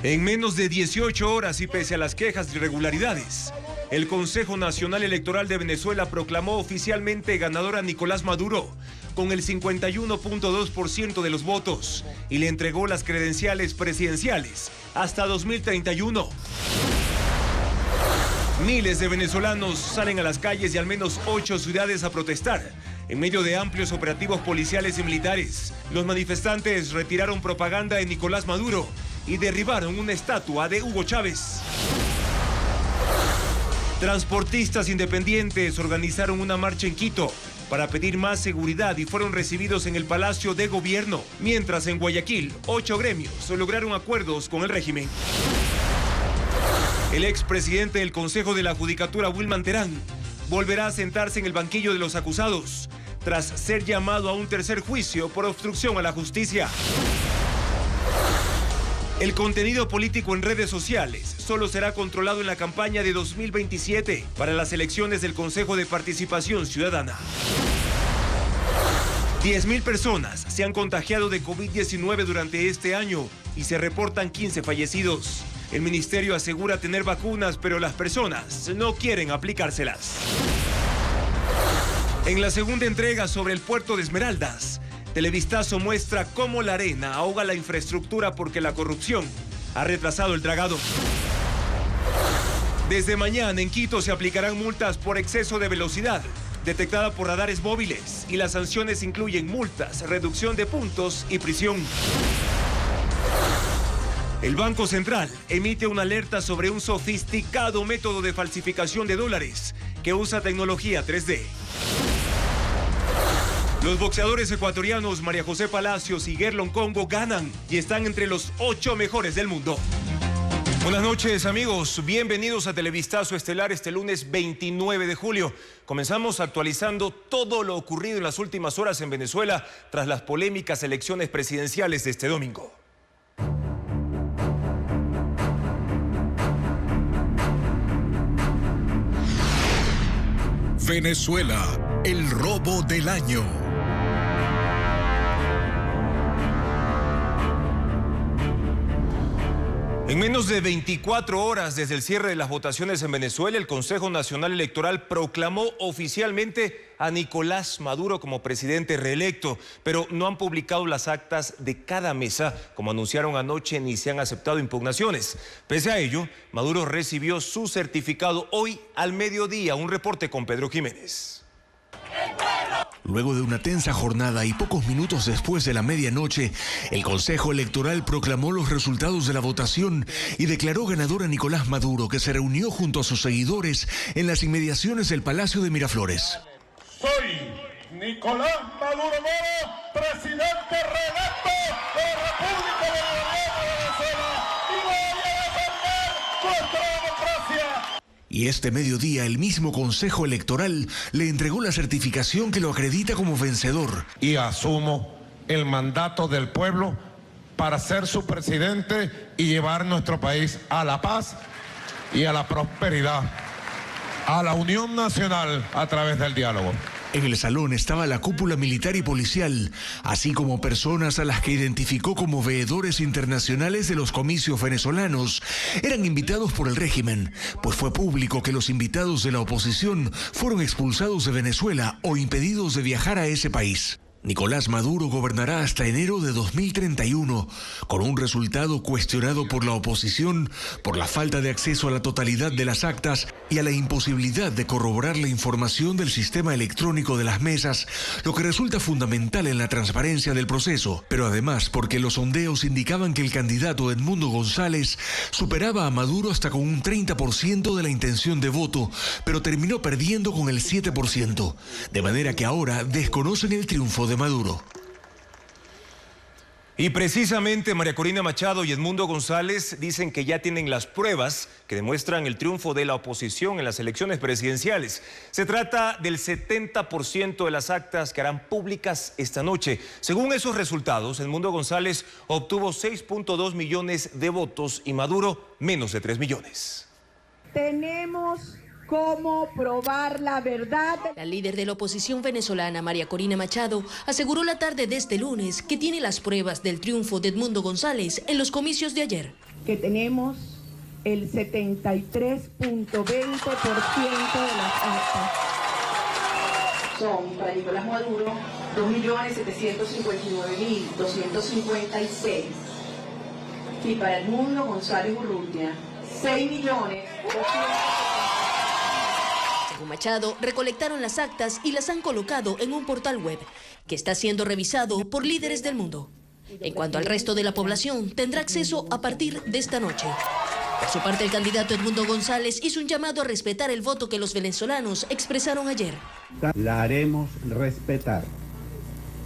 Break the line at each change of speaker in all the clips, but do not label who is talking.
En menos de 18 horas y pese a las quejas de irregularidades, el Consejo Nacional Electoral de Venezuela proclamó oficialmente ganador a Nicolás Maduro con el 51.2% de los votos y le entregó las credenciales presidenciales hasta 2031. Miles de venezolanos salen a las calles de al menos 8 ciudades a protestar en medio de amplios operativos policiales y militares. Los manifestantes retiraron propaganda de Nicolás Maduro y derribaron una estatua de Hugo Chávez. Transportistas independientes organizaron una marcha en Quito para pedir más seguridad y fueron recibidos en el Palacio de Gobierno, mientras en Guayaquil 8 gremios lograron acuerdos con el régimen. El expresidente del Consejo de la Judicatura, Wilman Terán, volverá a sentarse en el banquillo de los acusados tras ser llamado a un tercer juicio por obstrucción a la justicia. El contenido político en redes sociales solo será controlado en la campaña de 2027 para las elecciones del Consejo de Participación Ciudadana. 10.000 personas se han contagiado de COVID-19 durante este año y se reportan 15 fallecidos. El ministerio asegura tener vacunas, pero las personas no quieren aplicárselas. En la segunda entrega sobre el puerto de Esmeraldas, Televistazo muestra cómo la arena ahoga la infraestructura porque la corrupción ha retrasado el dragado. Desde mañana en Quito se aplicarán multas por exceso de velocidad, detectada por radares móviles, y las sanciones incluyen multas, reducción de puntos y prisión. El Banco Central emite una alerta sobre un sofisticado método de falsificación de dólares que usa tecnología 3D. Los boxeadores ecuatorianos María José Palacios y Gerlon Congo ganan y están entre los 8 mejores del mundo. Buenas noches, amigos. Bienvenidos a Televistazo Estelar este lunes 29 de julio. Comenzamos actualizando todo lo ocurrido en las últimas horas en Venezuela tras las polémicas elecciones presidenciales de este domingo.
Venezuela, el robo del año.
En menos de 24 horas desde el cierre de las votaciones en Venezuela, el Consejo Nacional Electoral proclamó oficialmente a Nicolás Maduro como presidente reelecto, pero no han publicado las actas de cada mesa, como anunciaron anoche, ni se han aceptado impugnaciones. Pese a ello, Maduro recibió su certificado hoy al mediodía. Un reporte con Pedro Jiménez.
Luego de una tensa jornada y pocos minutos después de la medianoche, el Consejo Electoral proclamó los resultados de la votación y declaró ganador a Nicolás Maduro, que se reunió junto a sus seguidores en las inmediaciones del Palacio de Miraflores.
Soy Nicolás Maduro Moro, presidente reelecto de la República Bolivariana de Venezuela, y voy a defender nuestra democracia.
Y este mediodía el mismo Consejo Electoral le entregó la certificación que lo acredita como vencedor.
Y asumo el mandato del pueblo para ser su presidente y llevar nuestro país a la paz y a la prosperidad, a la unión nacional a través del diálogo.
En el salón estaba la cúpula militar y policial, así como personas a las que identificó como veedores internacionales de los comicios venezolanos. Eran invitados por el régimen, pues fue público que los invitados de la oposición fueron expulsados de Venezuela o impedidos de viajar a ese país. Nicolás Maduro gobernará hasta enero de 2031, con un resultado cuestionado por la oposición por la falta de acceso a la totalidad de las actas y a la imposibilidad de corroborar la información del sistema electrónico de las mesas, lo que resulta fundamental en la transparencia del proceso, pero además porque los sondeos indicaban que el candidato Edmundo González superaba a Maduro hasta con un 30% de la intención de voto, pero terminó perdiendo con el 7%, de manera que ahora desconocen el triunfo de Maduro.
Y precisamente María Corina Machado y Edmundo González dicen que ya tienen las pruebas que demuestran el triunfo de la oposición en las elecciones presidenciales. Se trata del 70% de las actas que harán públicas esta noche. Según esos resultados, Edmundo González obtuvo 6.2 millones de votos y Maduro menos de 3 millones.
Tenemos cómo probar la verdad.
La líder de la oposición venezolana, María Corina Machado, aseguró la tarde de este lunes que tiene las pruebas del triunfo de Edmundo González en los comicios de ayer.
que tenemos el 73.20% de las actas. Son para Nicolás Maduro 2.759.256. Y para Edmundo González Urrutia, 6.200.000.
Según Machado, recolectaron las actas y las han colocado en un portal web que está siendo revisado por líderes del mundo. En cuanto al resto de la población, tendrá acceso a partir de esta noche. Por su parte, el candidato Edmundo González hizo un llamado a respetar el voto que los venezolanos expresaron ayer.
La haremos respetar.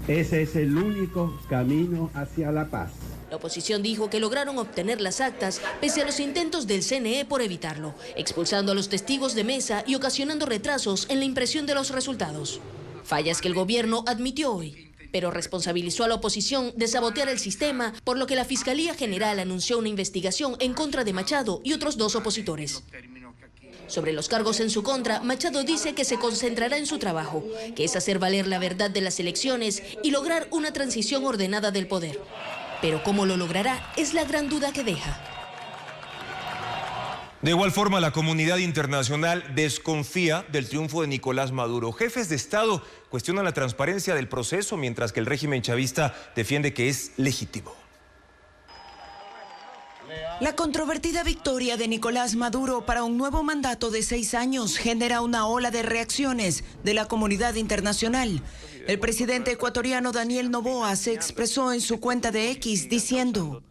Ese es el único camino hacia la paz.
La oposición dijo que lograron obtener las actas pese a los intentos del CNE por evitarlo, expulsando a los testigos de mesa y ocasionando retrasos en la impresión de los resultados. Fallas que el gobierno admitió hoy, pero responsabilizó a la oposición de sabotear el sistema, por lo que la Fiscalía General anunció una investigación en contra de Machado y otros 2 opositores. Sobre los cargos en su contra, Machado dice que se concentrará en su trabajo, que es hacer valer la verdad de las elecciones y lograr una transición ordenada del poder. Pero cómo lo logrará es la gran duda que deja.
De igual forma, la comunidad internacional desconfía del triunfo de Nicolás Maduro. Jefes de Estado cuestionan la transparencia del proceso, mientras que el régimen chavista defiende que es legítimo.
La controvertida victoria de Nicolás Maduro para un nuevo mandato de 6 años genera una ola de reacciones de la comunidad internacional. El presidente ecuatoriano Daniel Noboa se expresó en su cuenta de X diciendo: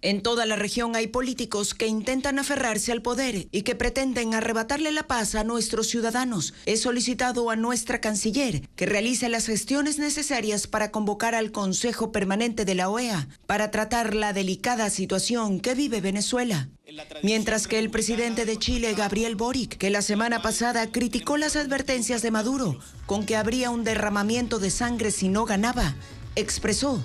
en toda la región hay políticos que intentan aferrarse al poder y que pretenden arrebatarle la paz a nuestros ciudadanos. He solicitado a nuestra canciller que realice las gestiones necesarias para convocar al Consejo Permanente de la OEA para tratar la delicada situación que vive Venezuela. Mientras que el presidente de Chile, Gabriel Boric, que la semana pasada criticó las advertencias de Maduro con que habría un derramamiento de sangre si no ganaba, expresó: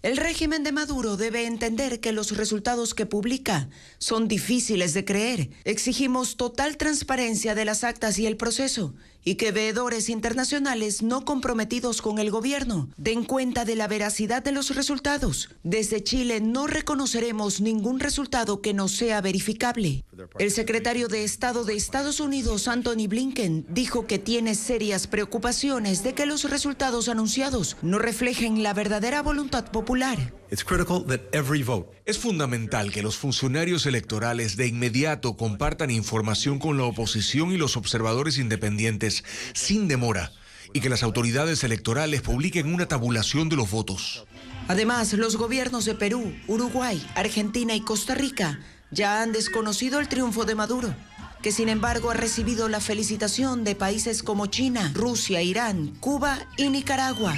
el régimen de Maduro debe entender que los resultados que publica son difíciles de creer. Exigimos total transparencia de las actas y el proceso, y que veedores internacionales no comprometidos con el gobierno den cuenta de la veracidad de los resultados. Desde Chile no reconoceremos ningún resultado que no sea verificable. El secretario de Estado de Estados Unidos, Anthony Blinken, dijo que tiene serias preocupaciones de que los resultados anunciados no reflejen la verdadera voluntad popular.
Es fundamental que los funcionarios electorales de inmediato compartan información con la oposición y los observadores independientes sin demora, y que las autoridades electorales publiquen una tabulación de los votos.
Además, los gobiernos de Perú, Uruguay, Argentina y Costa Rica ya han desconocido el triunfo de Maduro, que sin embargo ha recibido la felicitación de países como China, Rusia, Irán, Cuba y Nicaragua.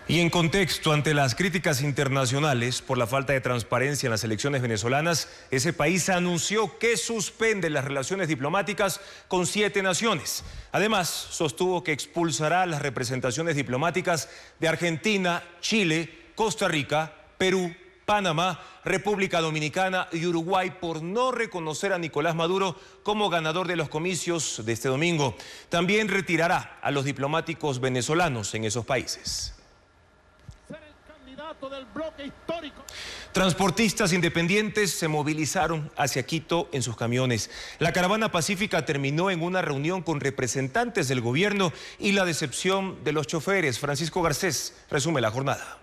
Y en contexto, ante las críticas internacionales por la falta de transparencia en las elecciones venezolanas, ese país anunció que suspende las relaciones diplomáticas con 7 naciones. Además, sostuvo que expulsará las representaciones diplomáticas de Argentina, Chile, Costa Rica, Perú, Panamá, República Dominicana y Uruguay por no reconocer a Nicolás Maduro como ganador de los comicios de este domingo. También retirará a los diplomáticos venezolanos en esos países. Transportistas independientes se movilizaron hacia Quito en sus camiones. La caravana pacífica terminó en una reunión con representantes del gobierno y la decepción de los choferes. Francisco Garcés resume la jornada.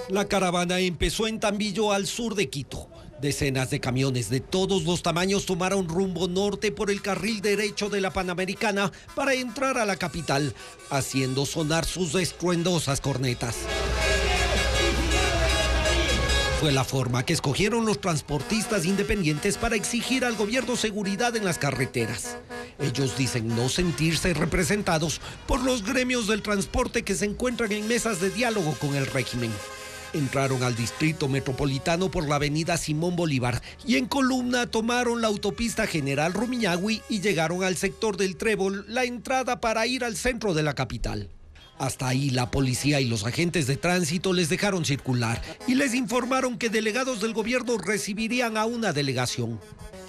La caravana empezó en Tambillo, al sur de Quito. Decenas de camiones de todos los tamaños tomaron rumbo norte por el carril derecho de la Panamericana para entrar a la capital, haciendo sonar sus estruendosas cornetas. Fue la forma que escogieron los transportistas independientes para exigir al gobierno seguridad en las carreteras. Ellos dicen no sentirse representados por los gremios del transporte que se encuentran en mesas de diálogo con el régimen. Entraron al distrito metropolitano por la avenida Simón Bolívar y en columna tomaron la autopista General Rumiñahui y llegaron al sector del Trébol, la entrada para ir al centro de la capital. Hasta ahí la policía y los agentes de tránsito les dejaron circular y les informaron que delegados del gobierno recibirían a una delegación.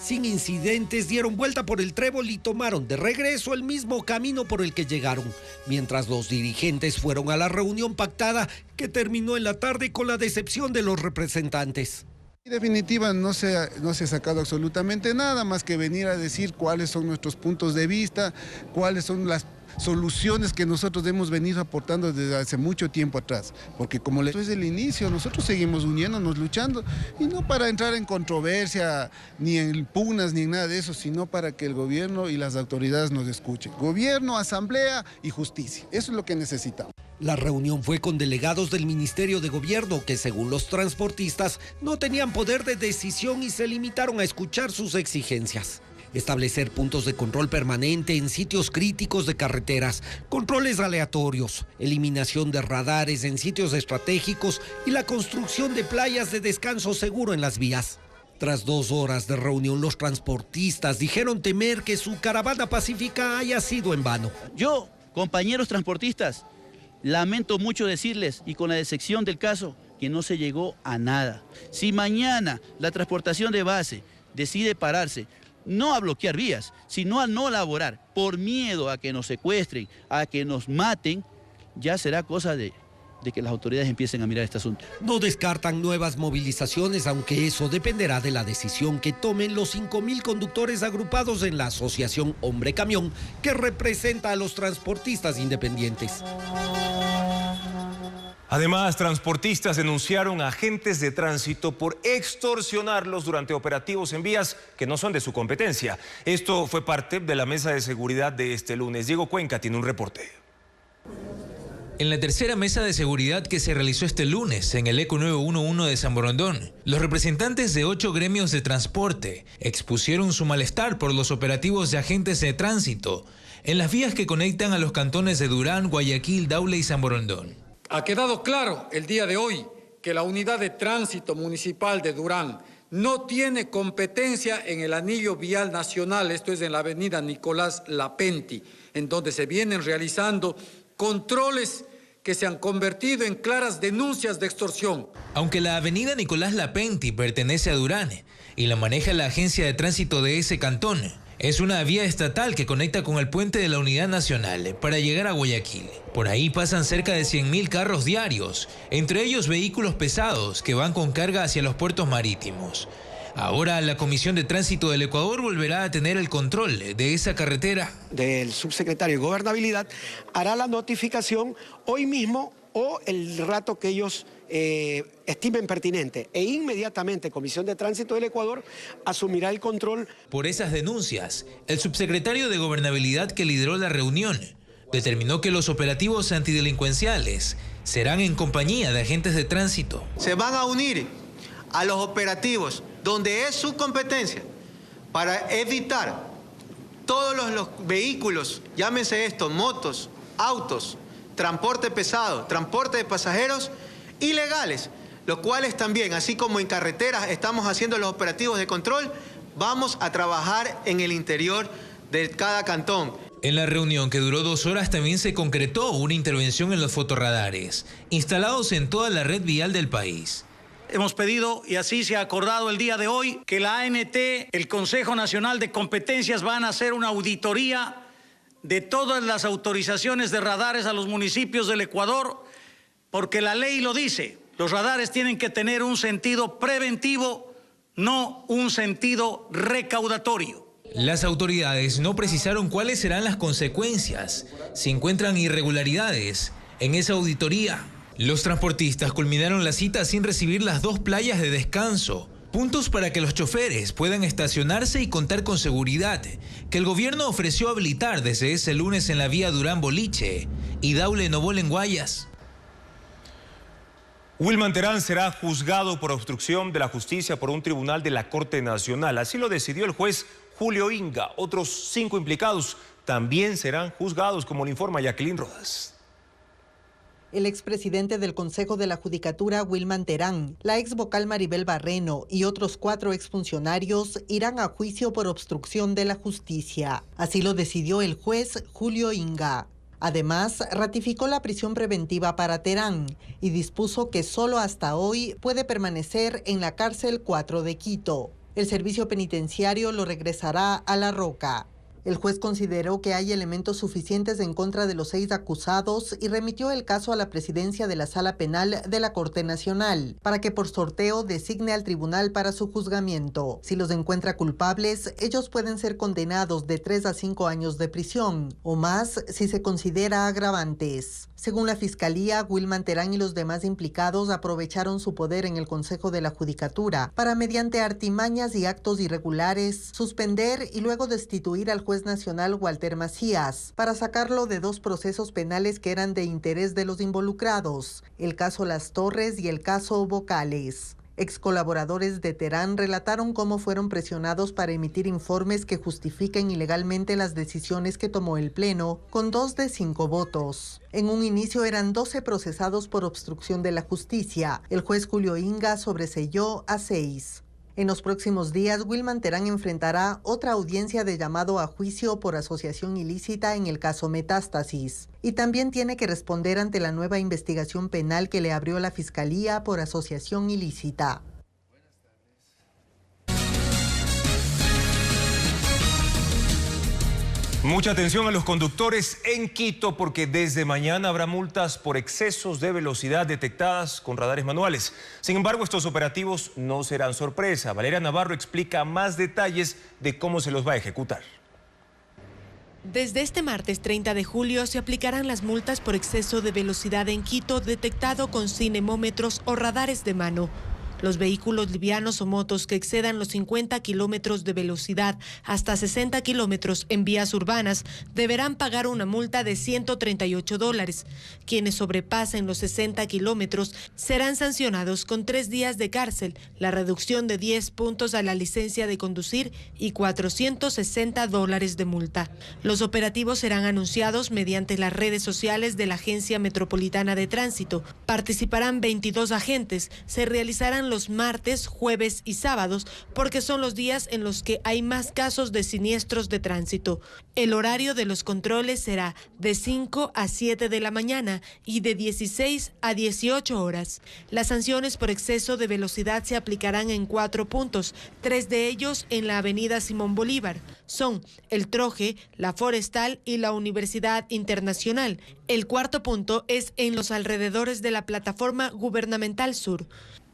Sin incidentes dieron vuelta por el trébol y tomaron de regreso el mismo camino por el que llegaron, mientras los dirigentes fueron a la reunión pactada que terminó en la tarde con la decepción de los representantes.
En definitiva no se ha sacado absolutamente nada más que venir a decir cuáles son nuestros puntos de vista, cuáles son las soluciones que nosotros hemos venido aportando desde hace mucho tiempo atrás, porque como les desde el inicio nosotros seguimos uniéndonos, luchando, y no para entrar en controversia, ni en pugnas, ni en nada de eso, sino para que el gobierno y las autoridades nos escuchen. Gobierno, asamblea y justicia, eso es lo que necesitamos.
La reunión fue con delegados del Ministerio de Gobierno que, según los transportistas, no tenían poder de decisión y se limitaron a escuchar sus exigencias. Establecer puntos de control permanente en sitios críticos de carreteras, controles aleatorios, eliminación de radares en sitios estratégicos y la construcción de playas de descanso seguro en las vías. Tras 2 horas de reunión, los transportistas dijeron temer que su caravana pacífica haya sido en vano.
Yo, compañeros transportistas, lamento mucho decirles, y con la decepción del caso, que no se llegó a nada. Si mañana la transportación de base decide pararse, no a bloquear vías, sino a no laborar, por miedo a que nos secuestren, a que nos maten, ya será cosa de que las autoridades empiecen a mirar este asunto.
No descartan nuevas movilizaciones, aunque eso dependerá de la decisión que tomen los 5.000 conductores agrupados en la Asociación Hombre Camión, que representa a los transportistas independientes.
Además, transportistas denunciaron a agentes de tránsito por extorsionarlos durante operativos en vías que no son de su competencia. Esto fue parte de la mesa de seguridad de este lunes. Diego Cuenca tiene un reporte.
En la tercera mesa de seguridad que se realizó este lunes en el ECO 911 de San Borondón, los representantes de 8 gremios de transporte expusieron su malestar por los operativos de agentes de tránsito en las vías que conectan a los cantones de Durán, Guayaquil, Daule y San Borondón.
Ha quedado claro el día de hoy que la unidad de tránsito municipal de Durán no tiene competencia en el anillo vial nacional, esto es en la avenida Nicolás Lapenti, en donde se vienen realizando controles que se han convertido en claras denuncias de extorsión.
Aunque la avenida Nicolás Lapenti pertenece a Durán y la maneja la agencia de tránsito de ese cantón, es una vía estatal que conecta con el puente de la Unidad Nacional para llegar a Guayaquil. Por ahí pasan cerca de 100.000 carros diarios, entre ellos vehículos pesados que van con carga hacia los puertos marítimos. Ahora la Comisión de Tránsito del Ecuador volverá a tener el control de esa carretera.
El subsecretario de Gobernabilidad hará la notificación hoy mismo o el rato que ellos estimen pertinente, e inmediatamente Comisión de Tránsito del Ecuador asumirá el control.
Por esas denuncias, el subsecretario de Gobernabilidad que lideró la reunión determinó que los operativos antidelincuenciales serán en compañía de agentes de tránsito.
Se van a unir a los operativos donde es su competencia para evitar todos los vehículos, llámense esto, motos, autos, transporte pesado, transporte de pasajeros ilegales, los cuales también, así como en carreteras estamos haciendo los operativos de control, vamos a trabajar en el interior de cada cantón.
En la reunión, que duró 2 horas, también se concretó una intervención en los fotorradares, instalados en toda la red vial del país.
Hemos pedido, y así se ha acordado el día de hoy, que la ANT, el Consejo Nacional de Competencias, van a hacer una auditoría de todas las autorizaciones de radares a los municipios del Ecuador, porque la ley lo dice, los radares tienen que tener un sentido preventivo, no un sentido recaudatorio.
Las autoridades no precisaron cuáles serán las consecuencias si encuentran irregularidades en esa auditoría. Los transportistas culminaron la cita sin recibir las 2 playas de descanso, puntos para que los choferes puedan estacionarse y contar con seguridad, que el gobierno ofreció habilitar desde ese lunes en la vía Durán-Boliche y Daule-Nobol en Guayas.
Wilman Terán será juzgado por obstrucción de la justicia por un tribunal de la Corte Nacional. Así lo decidió el juez Julio Inga. Otros 5 implicados también serán juzgados, como le informa Jacqueline Rodas.
El expresidente del Consejo de la Judicatura, Wilman Terán, la exvocal Maribel Barreno y otros 4 exfuncionarios irán a juicio por obstrucción de la justicia. Así lo decidió el juez Julio Inga. Además, ratificó la prisión preventiva para Terán y dispuso que solo hasta hoy puede permanecer en la cárcel 4 de Quito. El servicio penitenciario lo regresará a La Roca. El juez consideró que hay elementos suficientes en contra de los 6 acusados y remitió el caso a la presidencia de la Sala Penal de la Corte Nacional para que por sorteo designe al tribunal para su juzgamiento. Si los encuentra culpables, ellos pueden ser condenados de 3 a 5 años de prisión o más si se considera agravantes. Según la Fiscalía, Wilman Terán y los demás implicados aprovecharon su poder en el Consejo de la Judicatura para, mediante artimañas y actos irregulares, suspender y luego destituir al juez nacional Walter Macías para sacarlo de 2 procesos penales que eran de interés de los involucrados, el caso Las Torres y el caso Vocales. Ex colaboradores de Terán relataron cómo fueron presionados para emitir informes que justifiquen ilegalmente las decisiones que tomó el Pleno, con 2 de 5 votos. En un inicio eran 12 procesados por obstrucción de la justicia. El juez Julio Inga sobreseyó a 6. En los próximos días, Wilman Terán enfrentará otra audiencia de llamado a juicio por asociación ilícita en el caso Metástasis. Y también tiene que responder ante la nueva investigación penal que le abrió la Fiscalía por asociación ilícita.
Mucha atención a los conductores en Quito porque desde mañana habrá multas por excesos de velocidad detectadas con radares manuales. Sin embargo, estos operativos no serán sorpresa. Valeria Navarro explica más detalles de cómo se los va a ejecutar.
Desde este martes 30 de julio se aplicarán las multas por exceso de velocidad en Quito detectado con cinemómetros o radares de mano. Los vehículos livianos o motos que excedan los 50 kilómetros de velocidad hasta 60 kilómetros en vías urbanas deberán pagar una multa de $138. Quienes sobrepasen los 60 kilómetros serán sancionados con 3 días de cárcel, la reducción de 10 puntos a la licencia de conducir y $460 de multa. Los operativos serán anunciados mediante las redes sociales de la Agencia Metropolitana de Tránsito. Participarán 22 agentes. Se realizarán los martes, jueves y sábados porque son los días en los que hay más casos de siniestros de tránsito. El horario de los controles será de 5 a 7 de la mañana y de 16 a 18 horas. Las sanciones por exceso de velocidad se aplicarán en 4 puntos, 3 de ellos en la avenida Simón Bolívar. Son el Troje, la Forestal y la Universidad Internacional. El 4º punto es en los alrededores de la plataforma gubernamental sur.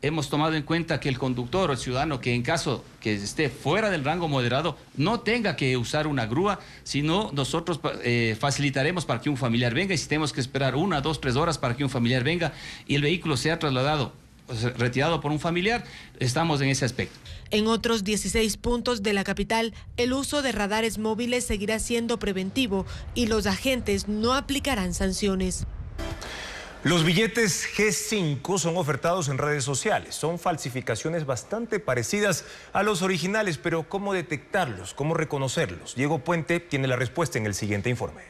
Hemos tomado en cuenta que el conductor o el ciudadano que en caso que esté fuera del rango moderado no tenga que usar una grúa, sino nosotros facilitaremos para que un familiar venga y si tenemos que esperar 1, 2, 3 horas para que un familiar venga y el vehículo sea trasladado, retirado por un familiar, estamos en ese aspecto.
En otros 16 puntos de la capital, el uso de radares móviles seguirá siendo preventivo y los agentes no aplicarán sanciones.
Los billetes G5 son ofertados en redes sociales. Son falsificaciones bastante parecidas a los originales, pero ¿cómo detectarlos? ¿Cómo reconocerlos? Diego Puente tiene la respuesta en el siguiente informe.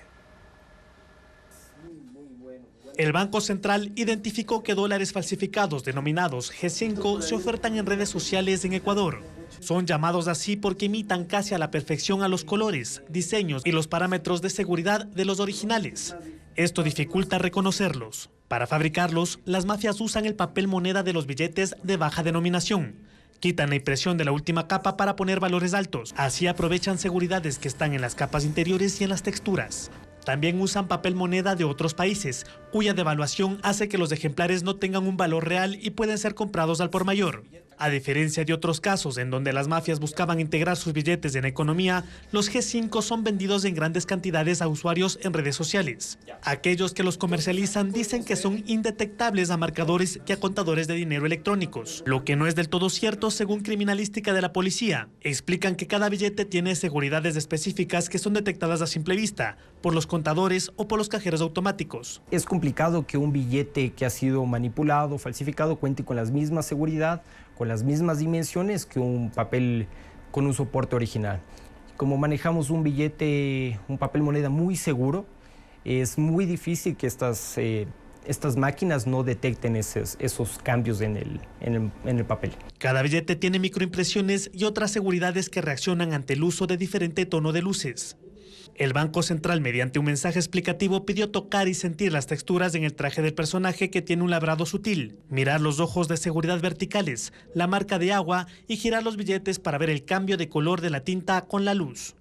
El Banco Central identificó que dólares falsificados denominados G5 se ofertan en redes sociales en Ecuador. Son llamados así porque imitan casi a la perfección a los colores, diseños y los parámetros de seguridad de los originales. Esto dificulta reconocerlos. Para fabricarlos, las mafias usan el papel moneda de los billetes de baja denominación. Quitan la impresión de la última capa para poner valores altos. Así aprovechan seguridades que están en las capas interiores y en las texturas. También usan papel moneda de otros países, cuya devaluación hace que los ejemplares no tengan un valor real y pueden ser comprados al por mayor. A diferencia de otros casos en donde las mafias buscaban integrar sus billetes en la economía, los G5 son vendidos en grandes cantidades a usuarios en redes sociales. Aquellos que los comercializan dicen que son indetectables a marcadores que a contadores de dinero electrónicos, lo que no es del todo cierto según criminalística de la policía. Explican que cada billete tiene seguridades específicas que son detectadas a simple vista, por los contadores o por los cajeros automáticos.
Es complicado que un billete que ha sido manipulado, falsificado, cuente con la misma seguridad, con las mismas dimensiones que un papel con un soporte original. Como manejamos un billete, un papel moneda muy seguro, es muy difícil que estas máquinas no detecten esos cambios en el papel.
Cada billete tiene microimpresiones y otras seguridades que reaccionan ante el uso de diferente tono de luces. El Banco Central, mediante un mensaje explicativo, pidió tocar y sentir las texturas en el traje del personaje, que tiene un labrado sutil, mirar los ojos de seguridad verticales, la marca de agua y girar los billetes para ver el cambio de color de la tinta con la luz.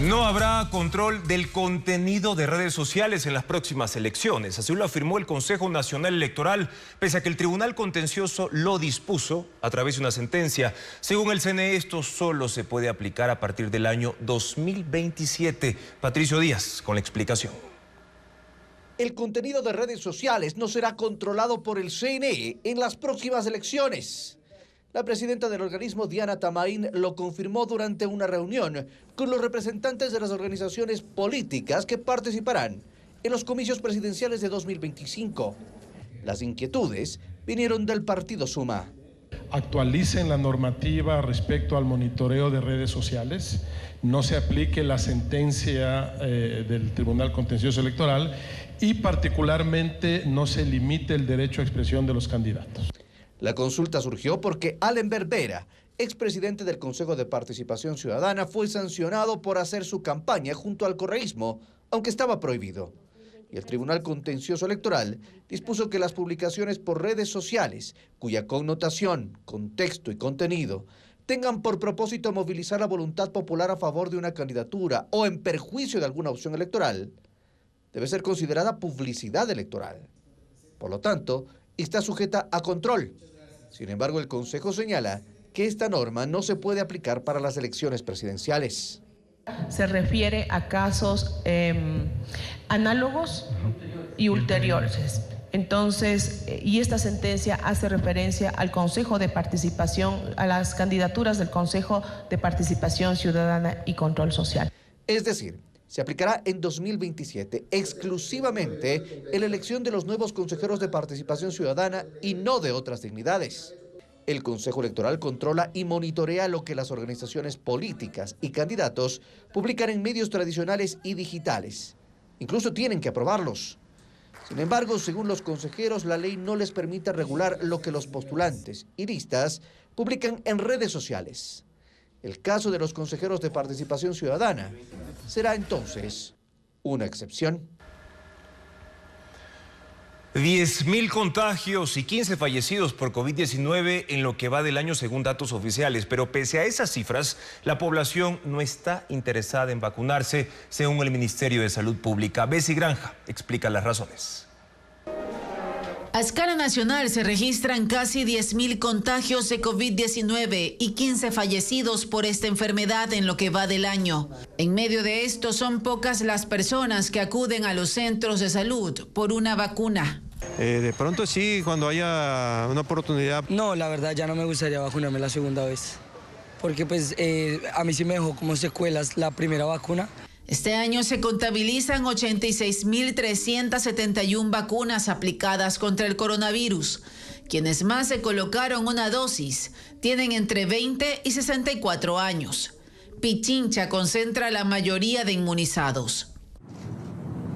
No habrá control del contenido de redes sociales en las próximas elecciones. Así lo afirmó el Consejo Nacional Electoral, pese a que el Tribunal Contencioso lo dispuso a través de una sentencia. Según el CNE, esto solo se puede aplicar a partir del año 2027. Patricio Díaz con la explicación.
El contenido de redes sociales no será controlado por el CNE en las próximas elecciones. La presidenta del organismo, Diana Tamaín, lo confirmó durante una reunión con los representantes de las organizaciones políticas que participarán en los comicios presidenciales de 2025. Las inquietudes vinieron del partido Suma.
Actualicen la normativa respecto al monitoreo de redes sociales, no se aplique la sentencia del Tribunal Contencioso Electoral y particularmente no se limite el derecho a expresión de los candidatos.
La consulta surgió porque Allen Berbera, expresidente del Consejo de Participación Ciudadana, fue sancionado por hacer su campaña junto al correísmo, aunque estaba prohibido. Y el Tribunal Contencioso Electoral dispuso que las publicaciones por redes sociales, cuya connotación, contexto y contenido tengan por propósito movilizar la voluntad popular a favor de una candidatura o en perjuicio de alguna opción electoral, debe ser considerada publicidad electoral. Por lo tanto, está sujeta a control. Sin embargo, el Consejo señala que esta norma no se puede aplicar para las elecciones presidenciales.
Se refiere a casos análogos y ulteriores. Entonces, y esta sentencia hace referencia al Consejo de Participación, a las candidaturas del Consejo de Participación Ciudadana y Control Social.
Es decir, se aplicará en 2027 exclusivamente en la elección de los nuevos consejeros de participación ciudadana y no de otras dignidades. El Consejo Electoral controla y monitorea lo que las organizaciones políticas y candidatos publican en medios tradicionales y digitales. Incluso tienen que aprobarlos. Sin embargo, según los consejeros, la ley no les permite regular lo que los postulantes y listas publican en redes sociales. El caso de los consejeros de participación ciudadana será entonces una excepción.
10.000 contagios y 15 fallecidos por COVID-19 en lo que va del año según datos oficiales. Pero pese a esas cifras, la población no está interesada en vacunarse, según el Ministerio de Salud Pública. Bessie Granja explica las razones.
A escala nacional se registran casi 10.000 contagios de COVID-19 y 15 fallecidos por esta enfermedad en lo que va del año. En medio de esto, son pocas las personas que acuden a los centros de salud por una vacuna.
De pronto sí, cuando haya una oportunidad.
No, la verdad ya no me gustaría vacunarme la segunda vez, porque pues a mí sí me dejó como secuelas la primera vacuna.
Este año se contabilizan 86.371 vacunas aplicadas contra el coronavirus. Quienes más se colocaron una dosis tienen entre 20 y 64 años. Pichincha concentra la mayoría de inmunizados.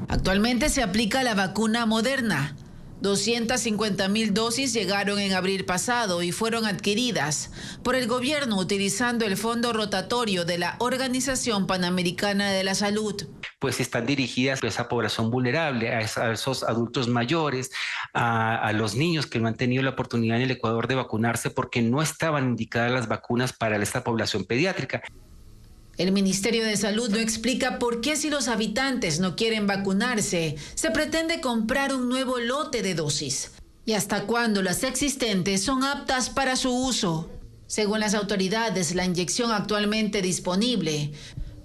Actualmente se aplica la vacuna Moderna. 250.000 dosis llegaron en abril pasado y fueron adquiridas por el gobierno utilizando el fondo rotatorio de la Organización Panamericana de la Salud.
Pues están dirigidas a esa población vulnerable, a esos adultos mayores, a los niños que no han tenido la oportunidad en el Ecuador de vacunarse porque no estaban indicadas las vacunas para esta población pediátrica.
El Ministerio de Salud no explica por qué, si los habitantes no quieren vacunarse, se pretende comprar un nuevo lote de dosis y hasta cuándo las existentes son aptas para su uso. Según las autoridades, la inyección actualmente disponible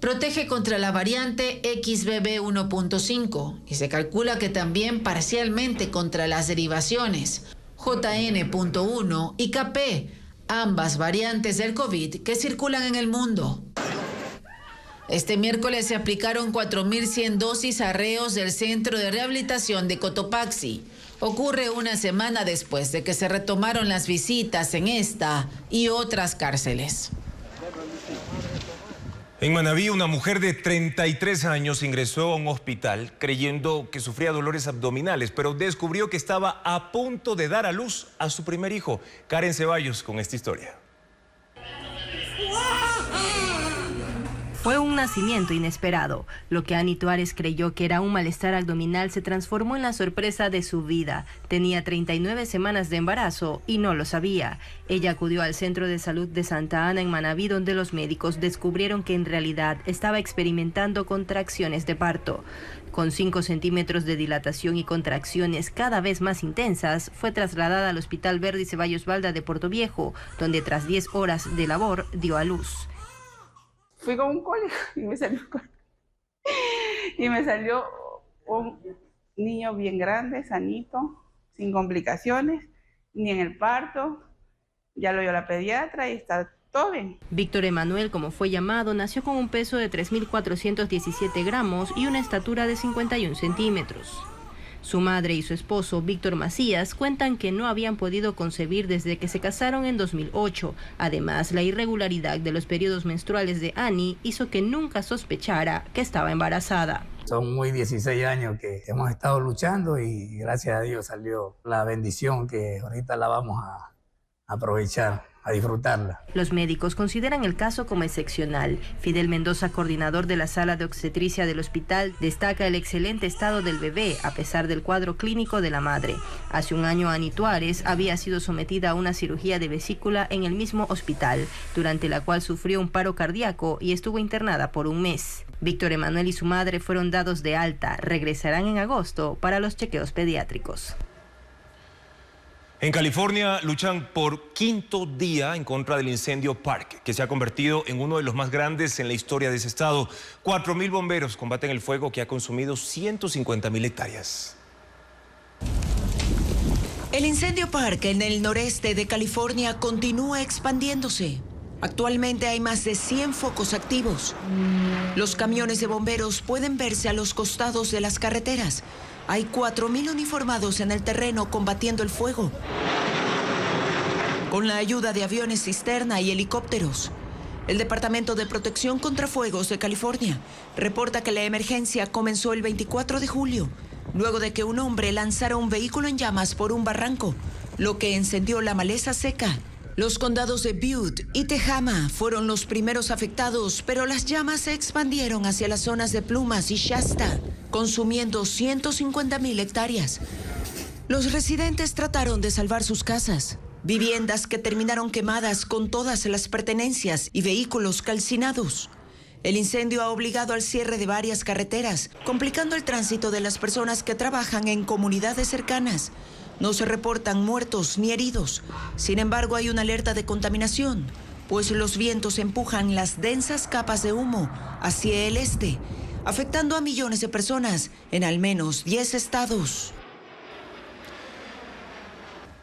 protege contra la variante XBB 1.5 y se calcula que también parcialmente contra las derivaciones JN.1 y KP, ambas variantes del COVID que circulan en el mundo. Este miércoles se aplicaron 4.100 dosis a reos del Centro de Rehabilitación de Cotopaxi. Ocurre una semana después de que se retomaron las visitas en esta y otras cárceles.
En Manabí, una mujer de 33 años ingresó a un hospital creyendo que sufría dolores abdominales, pero descubrió que estaba a punto de dar a luz a su primer hijo. Karen Ceballos con esta historia.
Fue un nacimiento inesperado. Lo que Ani Tuárez creyó que era un malestar abdominal se transformó en la sorpresa de su vida. Tenía 39 semanas de embarazo y no lo sabía. Ella acudió al Centro de Salud de Santa Ana en Manabí, donde los médicos descubrieron que en realidad estaba experimentando contracciones de parto. Con 5 centímetros de dilatación y contracciones cada vez más intensas, fue trasladada al Hospital Verdi Ceballos Balda de Portoviejo, donde tras 10 horas de labor dio a luz.
Fui con un cólico y me salió un niño bien grande, sanito, sin complicaciones, ni en el parto. Ya lo vio la pediatra y está todo bien.
Víctor Emanuel, como fue llamado, nació con un peso de 3.417 gramos y una estatura de 51 centímetros. Su madre y su esposo, Víctor Macías, cuentan que no habían podido concebir desde que se casaron en 2008. Además, la irregularidad de los periodos menstruales de Ani hizo que nunca sospechara que estaba embarazada.
Son muy 16 años que hemos estado luchando y gracias a Dios salió la bendición que ahorita la vamos a aprovechar, a disfrutarla.
Los médicos consideran el caso como excepcional. Fidel Mendoza, coordinador de la sala de obstetricia del hospital, destaca el excelente estado del bebé a pesar del cuadro clínico de la madre. Hace un año Ani Tuárez había sido sometida a una cirugía de vesícula en el mismo hospital, durante la cual sufrió un paro cardíaco y estuvo internada por un mes. Víctor Emanuel y su madre fueron dados de alta. Regresarán en agosto para los chequeos pediátricos.
En California luchan por quinto día en contra del incendio Park, que se ha convertido en uno de los más grandes en la historia de ese estado. 4.000 bomberos combaten el fuego que ha consumido 150.000 hectáreas.
El incendio Park en el noreste de California continúa expandiéndose. Actualmente hay más de 100 focos activos. Los camiones de bomberos pueden verse a los costados de las carreteras. Hay 4.000 uniformados en el terreno combatiendo el fuego, con la ayuda de aviones cisterna y helicópteros. El Departamento de Protección contra Fuegos de California reporta que la emergencia comenzó el 24 de julio, luego de que un hombre lanzara un vehículo en llamas por un barranco, lo que encendió la maleza seca. Los condados de Butte y Tehama fueron los primeros afectados, pero las llamas se expandieron hacia las zonas de Plumas y Shasta, consumiendo 150.000 hectáreas. Los residentes trataron de salvar sus casas, viviendas que terminaron quemadas con todas las pertenencias y vehículos calcinados. El incendio ha obligado al cierre de varias carreteras, complicando el tránsito de las personas que trabajan en comunidades cercanas. No se reportan muertos ni heridos. Sin embargo, hay una alerta de contaminación, pues los vientos empujan las densas capas de humo hacia el este, afectando a millones de personas en al menos 10 estados.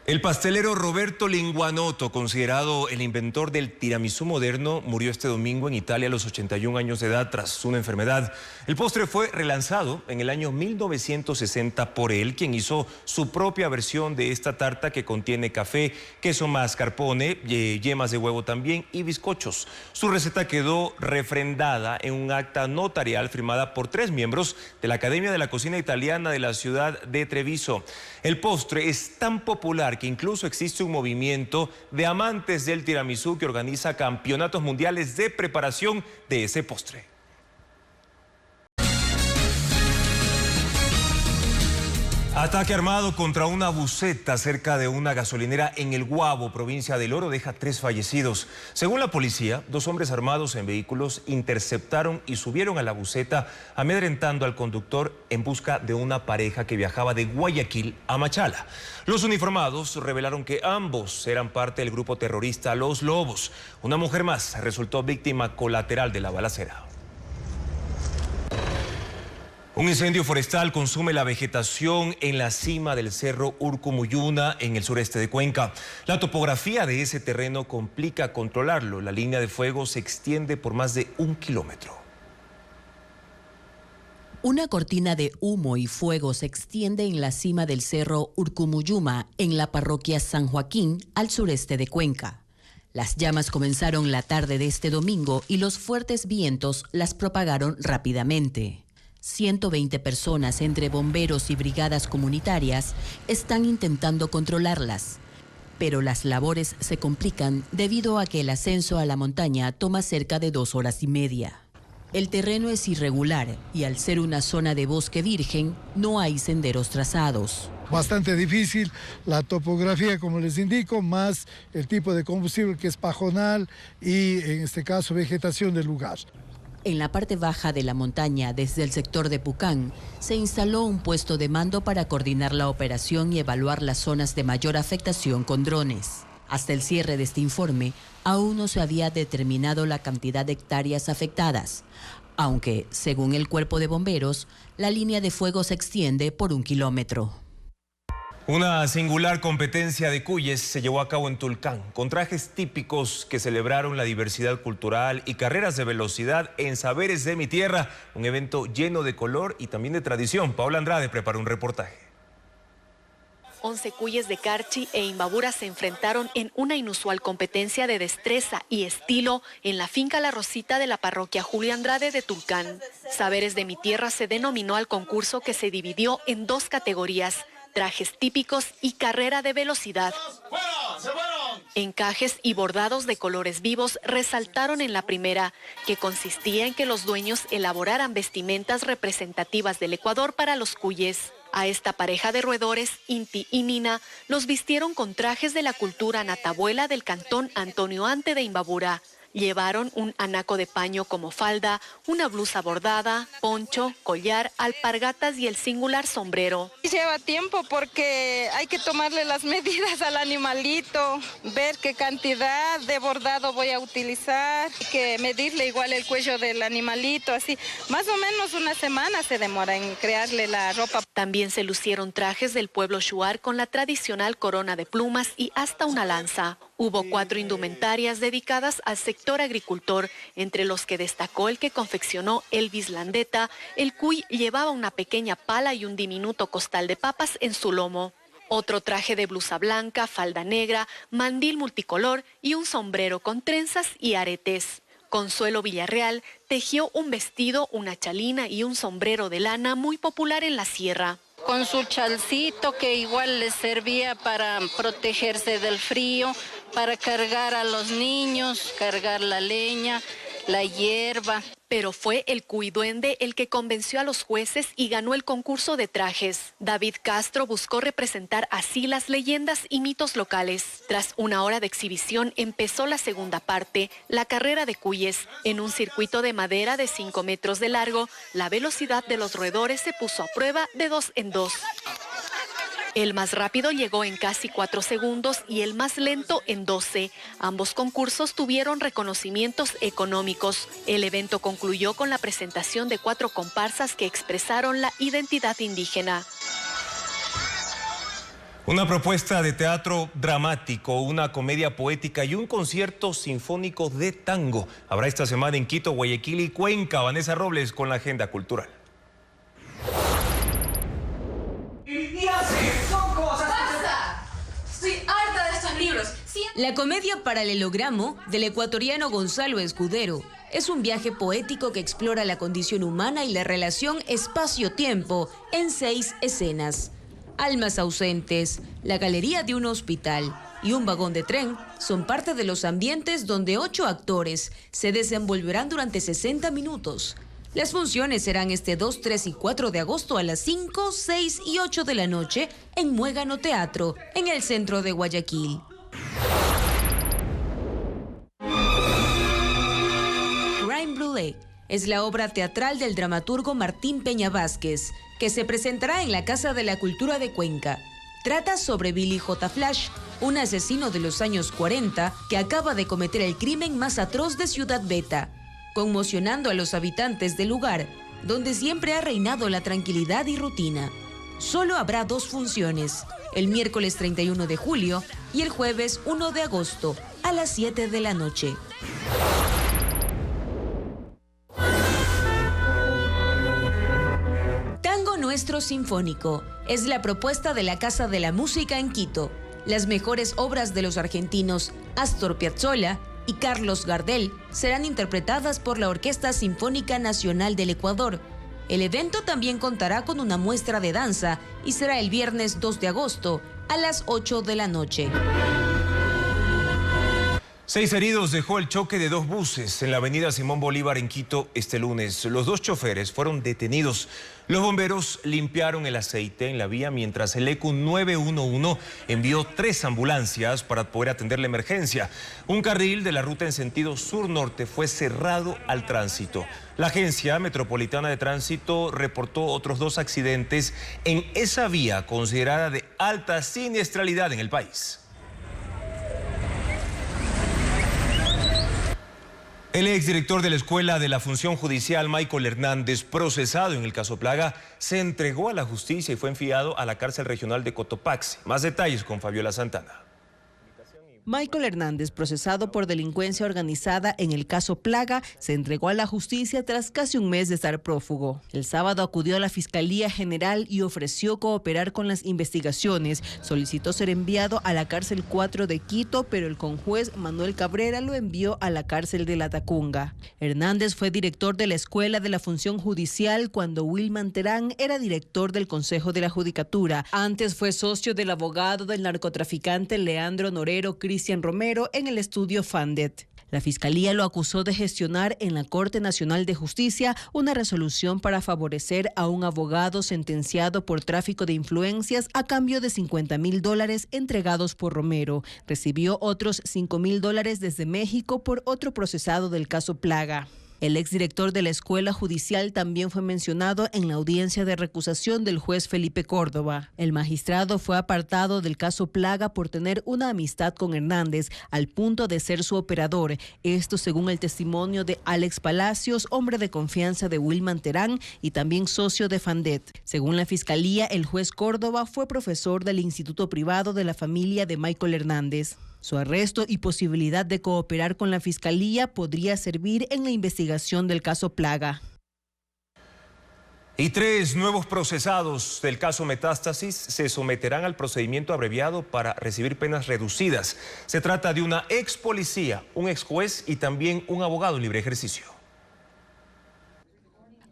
El pastelero Roberto Linguanotto, considerado el inventor del tiramisú moderno, murió este domingo en Italia a los 81 años de edad tras una enfermedad. El postre fue relanzado en el año 1960 por él, quien hizo su propia versión de esta tarta que contiene café, queso mascarpone, yemas de huevo también y bizcochos. Su receta quedó refrendada en un acta notarial firmada por 3 miembros de la Academia de la Cocina Italiana de la ciudad de Treviso. El postre es tan popular que incluso existe un movimiento de amantes del tiramisú que organiza campeonatos mundiales de preparación de ese postre. Ataque armado contra una buseta cerca de una gasolinera en El Guabo, provincia del Oro, deja 3 fallecidos. Según la policía, 2 hombres armados en vehículos interceptaron y subieron a la buseta, amedrentando al conductor en busca de una pareja que viajaba de Guayaquil a Machala. Los uniformados revelaron que ambos eran parte del grupo terrorista Los Lobos. Una mujer más resultó víctima colateral de la balacera. Un incendio forestal consume la vegetación en la cima del cerro Urcumuyuna, en el sureste de Cuenca. La topografía de ese terreno complica controlarlo. La línea de fuego se extiende por más de 1 kilómetro.
Una cortina de humo y fuego se extiende en la cima del cerro Urcumuyuma, en la parroquia San Joaquín, al sureste de Cuenca. Las llamas comenzaron la tarde de este domingo y los fuertes vientos las propagaron rápidamente. 120 personas entre bomberos y brigadas comunitarias están intentando controlarlas, pero las labores se complican debido a que el ascenso a la montaña toma cerca de 2 horas y media. El terreno es irregular y al ser una zona de bosque virgen, no hay senderos trazados.
Bastante difícil, la topografía, como les indico, más el tipo de combustible que es pajonal y, en este caso, vegetación del lugar.
En la parte baja de la montaña, desde el sector de Pucán, se instaló un puesto de mando para coordinar la operación y evaluar las zonas de mayor afectación con drones. Hasta el cierre de este informe, aún no se había determinado la cantidad de hectáreas afectadas, aunque, según el Cuerpo de Bomberos, la línea de fuego se extiende por 1 kilómetro.
Una singular competencia de cuyes se llevó a cabo en Tulcán, con trajes típicos que celebraron la diversidad cultural y carreras de velocidad en Saberes de mi Tierra, un evento lleno de color y también de tradición. Paola Andrade preparó un reportaje.
11 cuyes de Carchi e Imbabura se enfrentaron en una inusual competencia de destreza y estilo en la finca La Rosita de la parroquia Julio Andrade de Tulcán. Saberes de mi Tierra se denominó al concurso, que se dividió en 2 categorías: trajes típicos y carrera de velocidad. Encajes y bordados de colores vivos resaltaron en la primera, que consistía en que los dueños elaboraran vestimentas representativas del Ecuador para los cuyes. A esta pareja de roedores, Inti y Nina, los vistieron con trajes de la cultura natabuela del cantón Antonio Ante de Imbabura. Llevaron un anaco de paño como falda, una blusa bordada, poncho, collar, alpargatas y el singular sombrero.
Lleva tiempo porque hay que tomarle las medidas al animalito, ver qué cantidad de bordado voy a utilizar, hay que medirle igual el cuello del animalito, así. Más o menos 1 semana se demora en crearle la ropa.
También se lucieron trajes del pueblo shuar con la tradicional corona de plumas y hasta una lanza. Hubo 4 indumentarias dedicadas al sector agricultor, entre los que destacó el que confeccionó Elvis Landeta. El cuy llevaba una pequeña pala y un diminuto costal de papas en su lomo. Otro traje de blusa blanca, falda negra, mandil multicolor y un sombrero con trenzas y aretes. Consuelo Villarreal tejió un vestido, una chalina y un sombrero de lana muy popular en la sierra.
Con su chalcito, que igual les servía para protegerse del frío, para cargar a los niños, cargar la leña, la hierba.
Pero fue el cuy duende el que convenció a los jueces y ganó el concurso de trajes. David Castro buscó representar así las leyendas y mitos locales. Tras 1 hora de exhibición empezó la segunda parte, la carrera de cuyes. En un circuito de madera de 5 metros de largo, la velocidad de los roedores se puso a prueba de 2 en 2. El más rápido llegó en casi 4 segundos y el más lento en 12. Ambos concursos tuvieron reconocimientos económicos. El evento concluyó con la presentación de 4 comparsas que expresaron la identidad indígena.
Una propuesta de teatro dramático, una comedia poética y un concierto sinfónico de tango habrá esta semana en Quito, Guayaquil y Cuenca. Vanessa Robles con la agenda cultural.
Estoy harta de estos libros.
La comedia Paralelogramo del ecuatoriano Gonzalo Escudero es un viaje poético que explora la condición humana y la relación espacio-tiempo en 6 escenas. Almas ausentes, la galería de un hospital y un vagón de tren son parte de los ambientes donde 8 actores se desenvolverán durante 60 minutos. Las funciones serán este 2, 3 y 4 de agosto a las 5, 6 y 8 de la noche en Muégano Teatro, en el centro de Guayaquil. Crème Brûlée es la obra teatral del dramaturgo Martín Peña Vázquez, que se presentará en la Casa de la Cultura de Cuenca. Trata sobre Billy J. Flash, un asesino de los años 40 que acaba de cometer el crimen más atroz de Ciudad Beta, conmocionando a los habitantes del lugar, donde siempre ha reinado la tranquilidad y rutina. Solo habrá 2 funciones, el miércoles 31 de julio y el jueves 1 de agosto, a las 7 de la noche. Tango Nuestro Sinfónico es la propuesta de la Casa de la Música en Quito. Las mejores obras de los argentinos Astor Piazzolla y Carlos Gardel serán interpretadas por la Orquesta Sinfónica Nacional del Ecuador. El evento también contará con una muestra de danza y será el viernes 2 de agosto a las 8 de la noche.
6 heridos dejó el choque de 2 buses en la avenida Simón Bolívar en Quito este lunes. Los 2 choferes fueron detenidos. Los bomberos limpiaron el aceite en la vía mientras el ECU 911 envió 3 ambulancias para poder atender la emergencia. Un carril de la ruta en sentido sur-norte fue cerrado al tránsito. La Agencia Metropolitana de Tránsito reportó otros 2 accidentes en esa vía considerada de alta siniestralidad en el país. El exdirector de la Escuela de la Función Judicial, Michael Hernández, procesado en el caso Plaga, se entregó a la justicia y fue enviado a la cárcel regional de Cotopaxi. Más detalles con Fabiola Santana.
Michael Hernández, procesado por delincuencia organizada en el caso Plaga, se entregó a la justicia tras casi un mes de estar prófugo. El sábado acudió a la Fiscalía General y ofreció cooperar con las investigaciones. Solicitó ser enviado a la cárcel 4 de Quito, pero el conjuez Manuel Cabrera lo envió a la cárcel de La Tacunga. Hernández fue director de la Escuela de la Función Judicial cuando Wilman Terán era director del Consejo de la Judicatura. Antes fue socio del abogado del narcotraficante Leandro Norero Cristian Romero en el estudio Fandet. La Fiscalía lo acusó de gestionar en la Corte Nacional de Justicia una resolución para favorecer a un abogado sentenciado por tráfico de influencias a cambio de $50,000 entregados por Romero. Recibió otros $5,000 desde México por otro procesado del caso Plaga. El exdirector de la Escuela Judicial también fue mencionado en la audiencia de recusación del juez Felipe Córdoba. El magistrado fue apartado del caso Plaga por tener una amistad con Hernández, al punto de ser su operador. Esto según el testimonio de Alex Palacios, hombre de confianza de Wilman Terán y también socio de Fandet. Según la Fiscalía, el juez Córdoba fue profesor del Instituto Privado de la familia de Michael Hernández. Su arresto y posibilidad de cooperar con la Fiscalía podría servir en la investigación del caso Plaga.
Y 3 nuevos procesados del caso Metástasis se someterán al procedimiento abreviado para recibir penas reducidas. Se trata de una ex policía, un ex juez y también un abogado en libre ejercicio.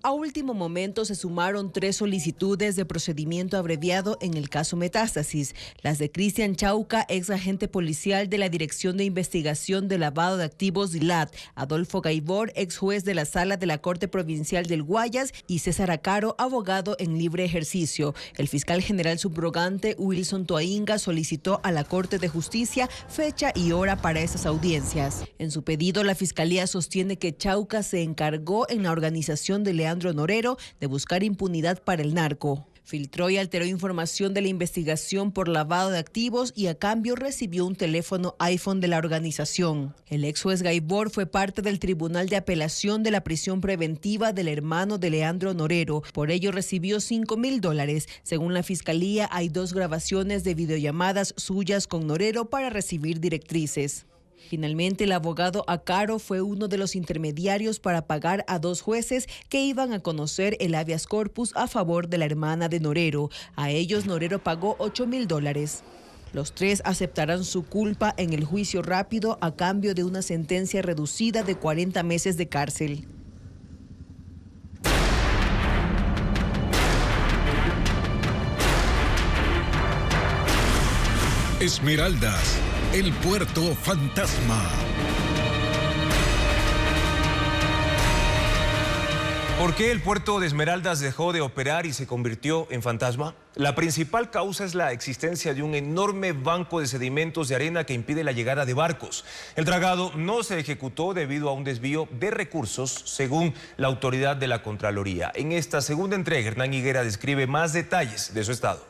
A último momento se sumaron 3 solicitudes de procedimiento abreviado en el caso Metástasis. Las de Cristian Chauca, ex agente policial de la Dirección de Investigación de Lavado de Activos DILAT, Adolfo Gaibor, ex juez de la Sala de la Corte Provincial del Guayas, y César Acaro, abogado en libre ejercicio. El fiscal general subrogante Wilson Toainga solicitó a la Corte de Justicia fecha y hora para esas audiencias. En su pedido, la Fiscalía sostiene que Chauca se encargó en la organización de Leandro Norero de buscar impunidad para el narco. Filtró y alteró información de la investigación por lavado de activos y a cambio recibió un teléfono iPhone de la organización. El ex juez Gaibor fue parte del Tribunal de Apelación de la prisión preventiva del hermano de Leandro Norero. Por ello recibió $5,000. Según la Fiscalía, hay 2 grabaciones de videollamadas suyas con Norero para recibir directrices. Finalmente, el abogado Acaro fue uno de los intermediarios para pagar a 2 jueces que iban a conocer el habeas corpus a favor de la hermana de Norero. A ellos Norero pagó $8,000. Los 3 aceptarán su culpa en el juicio rápido a cambio de una sentencia reducida de 40 meses de cárcel.
Esmeraldas, el puerto fantasma.
¿Por qué el puerto de Esmeraldas dejó de operar y se convirtió en fantasma? La principal causa es la existencia de un enorme banco de sedimentos de arena que impide la llegada de barcos. El dragado no se ejecutó debido a un desvío de recursos, según la autoridad de la Contraloría. En esta segunda entrega, Hernán Higuera describe más detalles de su estado.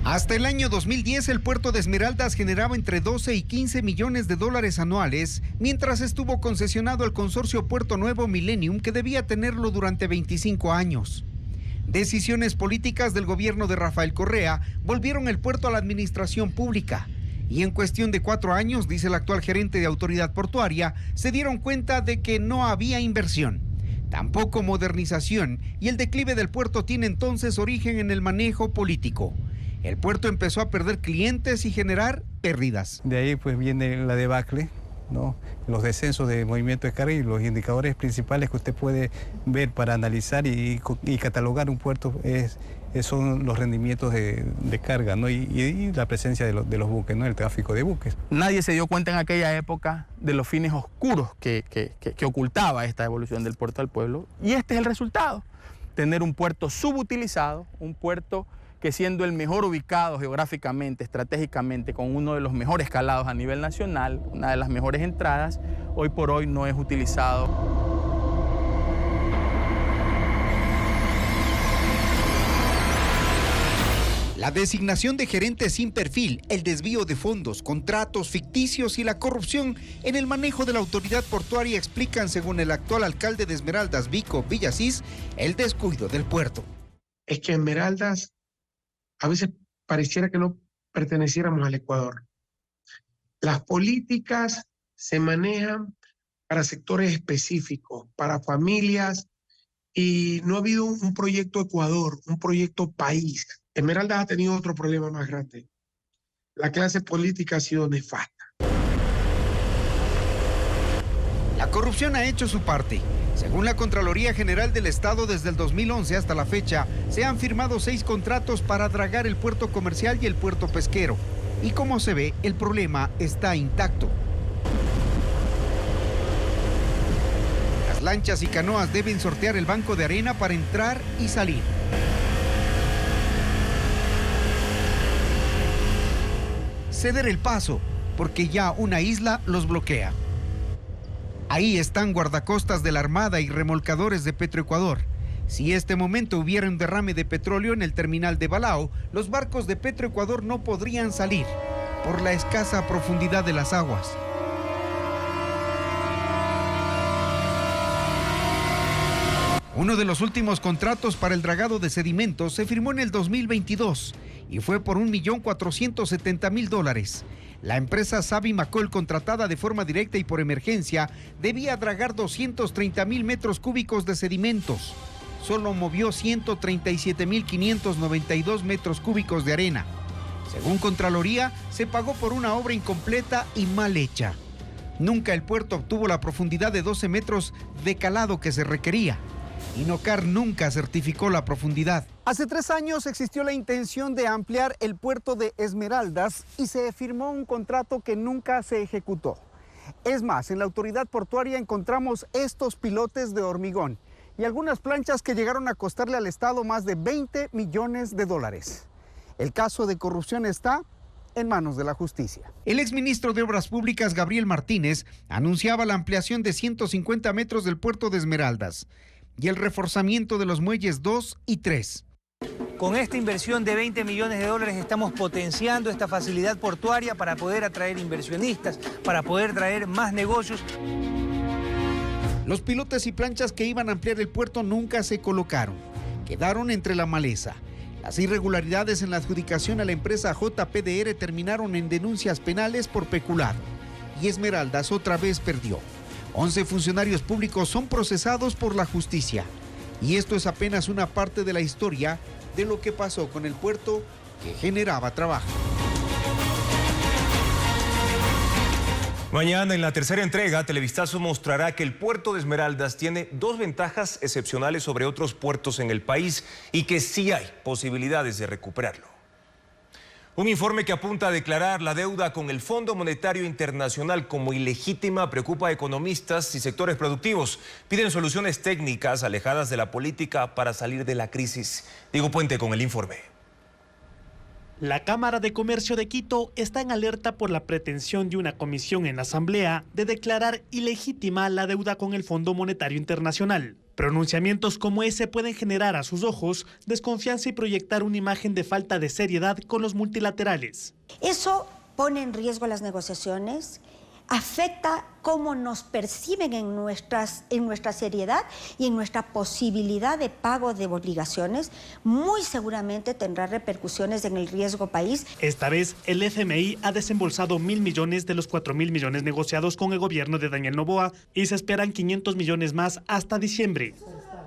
Hasta el año 2010, el puerto de Esmeraldas generaba entre 12 y 15 millones de dólares anuales, mientras estuvo concesionado al consorcio Puerto Nuevo Millennium, que debía tenerlo durante 25 años. Decisiones políticas del gobierno de Rafael Correa volvieron el puerto a la administración pública. Y en cuestión de 4 años, dice el actual gerente de Autoridad Portuaria, se dieron cuenta de que no había inversión, tampoco modernización, y el declive del puerto tiene entonces origen en el manejo político. El puerto empezó a perder clientes y generar pérdidas.
De ahí pues viene la debacle, ¿no? Los descensos de movimiento de carga y los indicadores principales que usted puede ver para analizar y catalogar un puerto es son los rendimientos de carga, ¿no? y la presencia de los buques, ¿no? El tráfico de buques.
Nadie se dio cuenta en aquella época de los fines oscuros que ocultaba esta evolución del puerto al pueblo, y este es el resultado: tener un puerto subutilizado, un puerto que, siendo el mejor ubicado geográficamente, estratégicamente, con uno de los mejores calados a nivel nacional, una de las mejores entradas, hoy por hoy no es utilizado.
La designación de gerentes sin perfil, el desvío de fondos, contratos ficticios y la corrupción en el manejo de la autoridad portuaria explican, según el actual alcalde de Esmeraldas, Vico Villasís, el descuido del puerto.
Es que Esmeraldas a veces pareciera que no perteneciéramos al Ecuador. Las políticas se manejan para sectores específicos, para familias, y no ha habido un proyecto Ecuador, un proyecto país. Esmeraldas ha tenido otro problema más grande. La clase política ha sido nefasta.
La corrupción ha hecho su parte. Según la Contraloría General del Estado, desde el 2011 hasta la fecha, se han firmado 6 contratos para dragar el puerto comercial y el puerto pesquero. Y como se ve, el problema está intacto. Las lanchas y canoas deben sortear el banco de arena para entrar y salir. Ceder el paso, porque ya una isla los bloquea. Ahí están guardacostas de la Armada y remolcadores de Petroecuador. Si este momento hubiera un derrame de petróleo en el terminal de Balao, los barcos de Petroecuador no podrían salir por la escasa profundidad de las aguas. Uno de los últimos contratos para el dragado de sedimentos se firmó en el 2022 y fue por $1.470.000. La empresa Sabimacol, contratada de forma directa y por emergencia, debía dragar 230.000 metros cúbicos de sedimentos. Solo movió 137.592 metros cúbicos de arena. Según Contraloría, se pagó por una obra incompleta y mal hecha. Nunca el puerto obtuvo la profundidad de 12 metros de calado que se requería. Inocar nunca certificó la profundidad. Hace 3 años existió la intención de ampliar el puerto de Esmeraldas y se firmó un contrato que nunca se ejecutó. Es más, en la autoridad portuaria encontramos estos pilotes de hormigón y algunas planchas que llegaron a costarle al Estado más de $20 millones. El caso de corrupción está en manos de la justicia. El exministro de Obras Públicas, Gabriel Martínez, anunciaba la ampliación de 150 metros del puerto de Esmeraldas y el reforzamiento de los muelles 2 y 3.
Con esta inversión de $20 millones estamos potenciando esta facilidad portuaria para poder atraer inversionistas, para poder traer más negocios.
Los pilotes y planchas que iban a ampliar el puerto nunca se colocaron, quedaron entre la maleza. Las irregularidades en la adjudicación a la empresa JPDR terminaron en denuncias penales por peculado y Esmeraldas otra vez perdió. 11 funcionarios públicos son procesados por la justicia. Y esto es apenas una parte de la historia de lo que pasó con el puerto que generaba trabajo.
Mañana en la tercera entrega, Televistazo mostrará que el puerto de Esmeraldas tiene 2 ventajas excepcionales sobre otros puertos en el país y que sí hay posibilidades de recuperarlo. Un informe que apunta a declarar la deuda con el Fondo Monetario Internacional como ilegítima preocupa a economistas y sectores productivos. Piden soluciones técnicas alejadas de la política para salir de la crisis. Diego Puente con el informe.
La Cámara de Comercio de Quito está en alerta por la pretensión de una comisión en la Asamblea de declarar ilegítima la deuda con el Fondo Monetario Internacional. Pronunciamientos como ese pueden generar a sus ojos desconfianza y proyectar una imagen de falta de seriedad con los multilaterales.
Eso pone en riesgo las negociaciones, afecta cómo nos perciben en nuestra seriedad y en nuestra posibilidad de pago de obligaciones. Muy seguramente tendrá repercusiones en el riesgo país.
Esta vez el FMI ha desembolsado 1.000 millones de los 4.000 millones negociados con el gobierno de Daniel Noboa y se esperan 500 millones más hasta diciembre.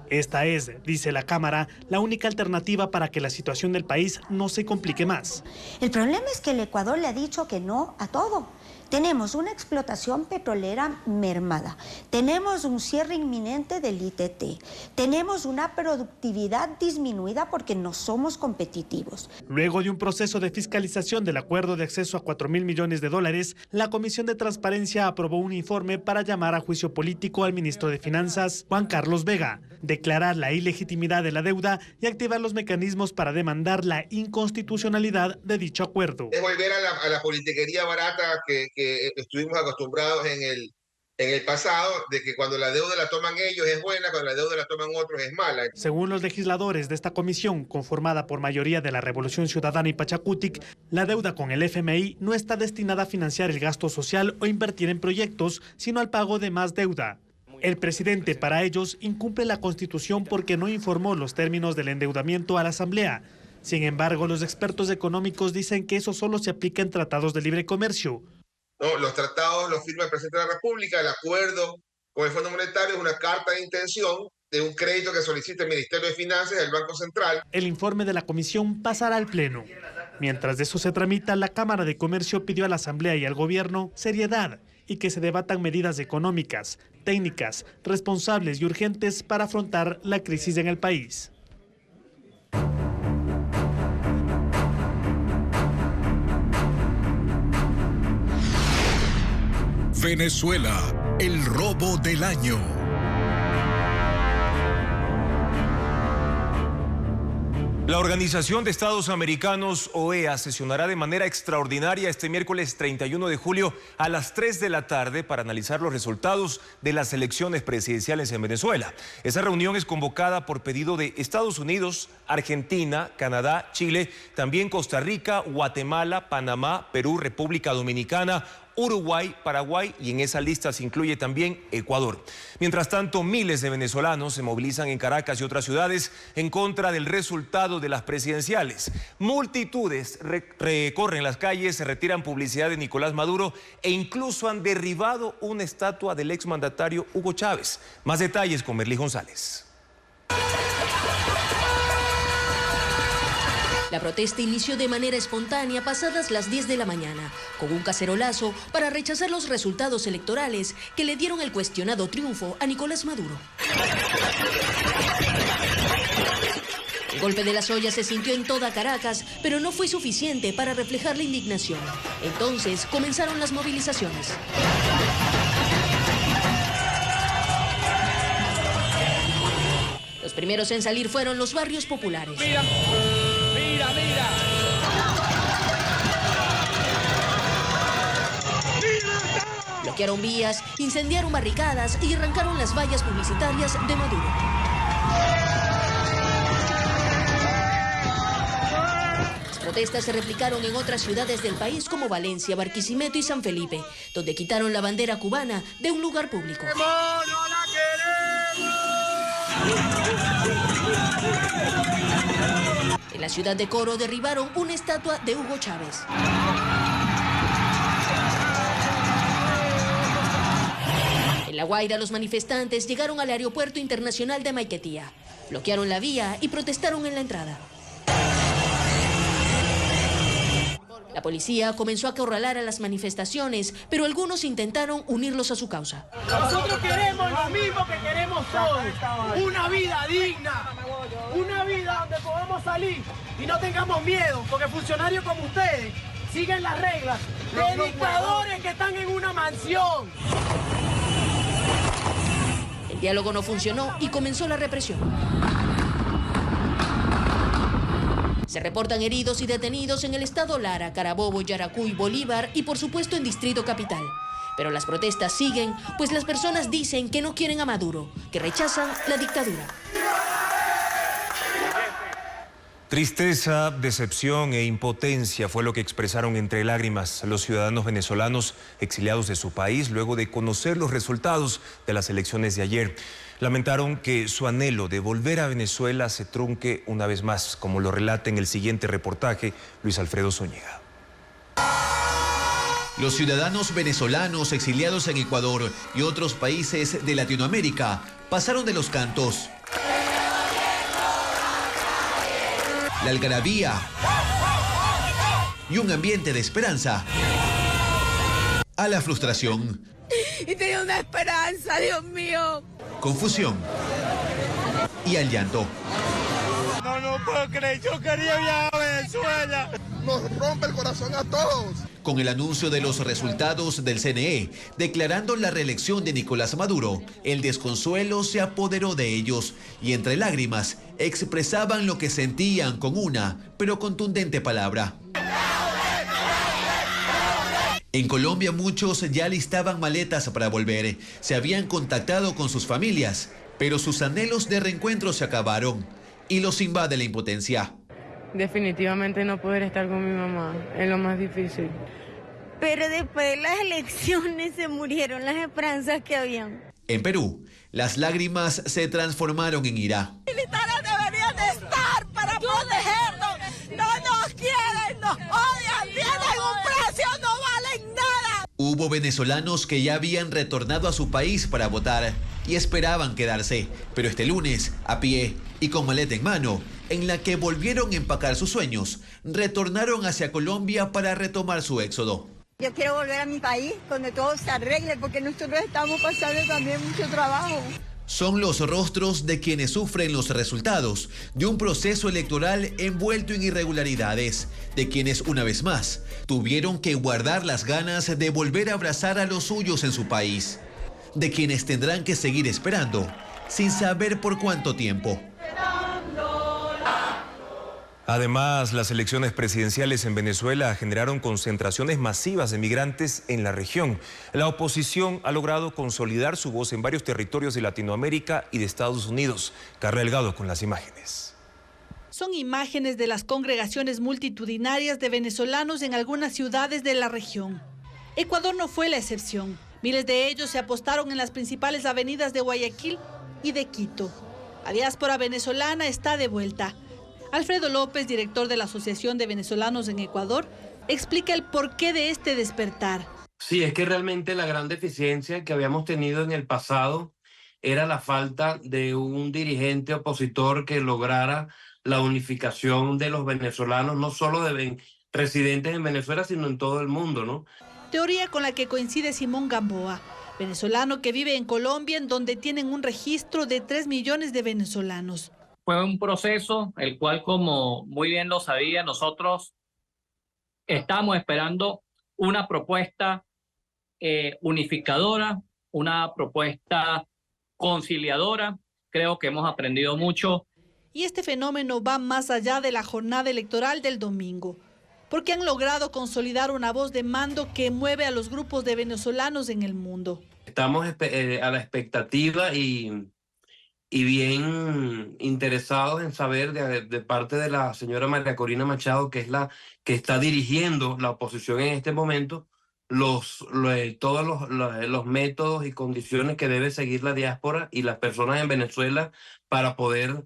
Esta es, dice la Cámara, la única alternativa para que la situación del país no se complique más.
El problema es que el Ecuador le ha dicho que no a todo. Tenemos una explotación petrolera mermada, tenemos un cierre inminente del ITT, tenemos una productividad disminuida porque no somos competitivos.
Luego de un proceso de fiscalización del acuerdo de acceso a 4.000 millones de dólares, la Comisión de Transparencia aprobó un informe para llamar a juicio político al ministro de Finanzas, Juan Carlos Vega, declarar la ilegitimidad de la deuda y activar los mecanismos para demandar la inconstitucionalidad de dicho acuerdo.
Es volver a la politiquería barata que estuvimos acostumbrados en el pasado, de que cuando la deuda la toman ellos es buena, cuando la deuda la toman otros es mala.
Según los legisladores de esta comisión, conformada por mayoría de la Revolución Ciudadana y Pachacutic, la deuda con el FMI no está destinada a financiar el gasto social o invertir en proyectos, sino al pago de más deuda. El presidente, para ellos, incumple la Constitución porque no informó los términos del endeudamiento a la Asamblea. Sin embargo, los expertos económicos dicen que eso solo se aplica en tratados de libre comercio.
No, los tratados los firma el presidente de la República, el acuerdo con el Fondo Monetario es una carta de intención de un crédito que solicita el Ministerio de Finanzas y el Banco Central.
El informe de la comisión pasará al Pleno. Mientras de eso se tramita, la Cámara de Comercio pidió a la Asamblea y al Gobierno seriedad y que se debatan medidas económicas, técnicas, responsables y urgentes para afrontar la crisis en el país.
Venezuela, el robo del año.
La Organización de Estados Americanos, OEA, sesionará de manera extraordinaria este miércoles 31 de julio a las 3 de la tarde para analizar los resultados de las elecciones presidenciales en Venezuela. Esa reunión es convocada por pedido de Estados Unidos, Argentina, Canadá, Chile, también Costa Rica, Guatemala, Panamá, Perú, República Dominicana, Uruguay, Paraguay y en esa lista se incluye también Ecuador. Mientras tanto, miles de venezolanos se movilizan en Caracas y otras ciudades en contra del resultado de las presidenciales. Multitudes recorren las calles, se retiran publicidad de Nicolás Maduro e incluso han derribado una estatua del exmandatario Hugo Chávez. Más detalles con Merly González.
La protesta inició de manera espontánea pasadas las 10 de la mañana, con un cacerolazo para rechazar los resultados electorales que le dieron el cuestionado triunfo a Nicolás Maduro. El golpe de las ollas se sintió en toda Caracas, pero no fue suficiente para reflejar la indignación. Entonces comenzaron las movilizaciones. Los primeros en salir fueron los barrios populares.
Mira.
Bloquearon vías, incendiaron barricadas y arrancaron las vallas publicitarias de Maduro. Las protestas se replicaron en otras ciudades del país como Valencia, Barquisimeto y San Felipe, donde quitaron la bandera cubana de un lugar público. En la ciudad de Coro derribaron una estatua de Hugo Chávez. En La Guaira, los manifestantes llegaron al aeropuerto internacional de Maiquetía, bloquearon la vía y protestaron en la entrada. La policía comenzó a acorralar a las manifestaciones, pero algunos intentaron unirlos a su causa.
Nosotros queremos lo mismo que queremos todos, una vida digna, una vida donde podamos salir y no tengamos miedo, porque funcionarios como ustedes siguen las reglas de dictadores que están en una mansión.
El diálogo no funcionó y comenzó la represión. Se reportan heridos y detenidos en el estado Lara, Carabobo, Yaracuy, Bolívar y por supuesto en Distrito Capital. Pero las protestas siguen, pues las personas dicen que no quieren a Maduro, que rechazan la dictadura.
Tristeza, decepción e impotencia fue lo que expresaron entre lágrimas los ciudadanos venezolanos exiliados de su país luego de conocer los resultados de las elecciones de ayer. Lamentaron que su anhelo de volver a Venezuela se trunque una vez más, como lo relata en el siguiente reportaje Luis Alfredo Zúñiga.
Los ciudadanos venezolanos exiliados en Ecuador y otros países de Latinoamérica pasaron de los cantos la algarabía y un ambiente de esperanza a la frustración.
Y tenía una esperanza, Dios mío.
Confusión y al llanto.
No puedo creer, yo quería viajar a Venezuela.
Nos rompe el corazón a todos.
Con el anuncio de los resultados del CNE, declarando la reelección de Nicolás Maduro, el desconsuelo se apoderó de ellos y entre lágrimas expresaban lo que sentían con una, pero contundente palabra. En Colombia muchos ya listaban maletas para volver, se habían contactado con sus familias, pero sus anhelos de reencuentro se acabaron y los invade la impotencia.
Definitivamente no poder estar con mi mamá es lo más difícil.
Pero después de las elecciones se murieron las esperanzas que habían.
En Perú, las lágrimas se transformaron en ira.
Militares deberían de estar para protegernos. No nos quieren, nos odian, tienen un precio, no valen nada.
Hubo venezolanos que ya habían retornado a su país para votar y esperaban quedarse, pero este lunes, a pie y con maleta en mano, en la que volvieron a empacar sus sueños, retornaron hacia Colombia para retomar su éxodo.
Yo quiero volver a mi país donde todo se arregle porque nosotros estamos pasando también mucho trabajo.
Son los rostros de quienes sufren los resultados de un proceso electoral envuelto en irregularidades, de quienes una vez más tuvieron que guardar las ganas de volver a abrazar a los suyos en su país, de quienes tendrán que seguir esperando sin saber por cuánto tiempo.
Además, las elecciones presidenciales en Venezuela generaron concentraciones masivas de migrantes en la región. La oposición ha logrado consolidar su voz en varios territorios de Latinoamérica y de Estados Unidos. Carla Delgado con las imágenes.
Son imágenes de las congregaciones multitudinarias de venezolanos en algunas ciudades de la región. Ecuador no fue la excepción. Miles de ellos se apostaron en las principales avenidas de Guayaquil y de Quito. La diáspora venezolana está de vuelta. Alfredo López, director de la Asociación de Venezolanos en Ecuador, explica el porqué de este despertar.
Sí, es que realmente la gran deficiencia que habíamos tenido en el pasado era la falta de un dirigente opositor que lograra la unificación de los venezolanos, no solo de residentes en Venezuela, sino en todo el mundo, ¿no?
Teoría con la que coincide Simón Gamboa, venezolano que vive en Colombia, en donde tienen un registro de 3 millones de venezolanos.
Fue un proceso el cual, como muy bien lo sabía, nosotros estamos esperando una propuesta unificadora, una propuesta conciliadora. Creo que hemos aprendido mucho.
Y este fenómeno va más allá de la jornada electoral del domingo, porque han logrado consolidar una voz de mando que mueve a los grupos de venezolanos en el mundo.
Estamos a la expectativa y bien interesados en saber de parte de la señora María Corina Machado, que es la que está dirigiendo la oposición en este momento, todos los métodos y condiciones que debe seguir la diáspora y las personas en Venezuela para poder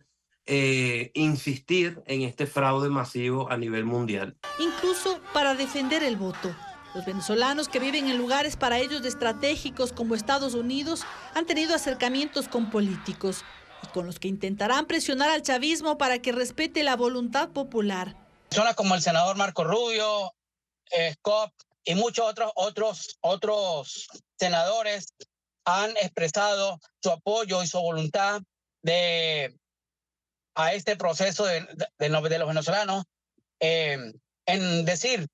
insistir en este fraude masivo a nivel mundial.
Incluso para defender el voto. Los venezolanos que viven en lugares para ellos estratégicos como Estados Unidos han tenido acercamientos con políticos y con los que intentarán presionar al chavismo para que respete la voluntad popular.
Personas como el senador Marco Rubio, Scott y muchos otros senadores han expresado su apoyo y su voluntad a este proceso de los venezolanos en decir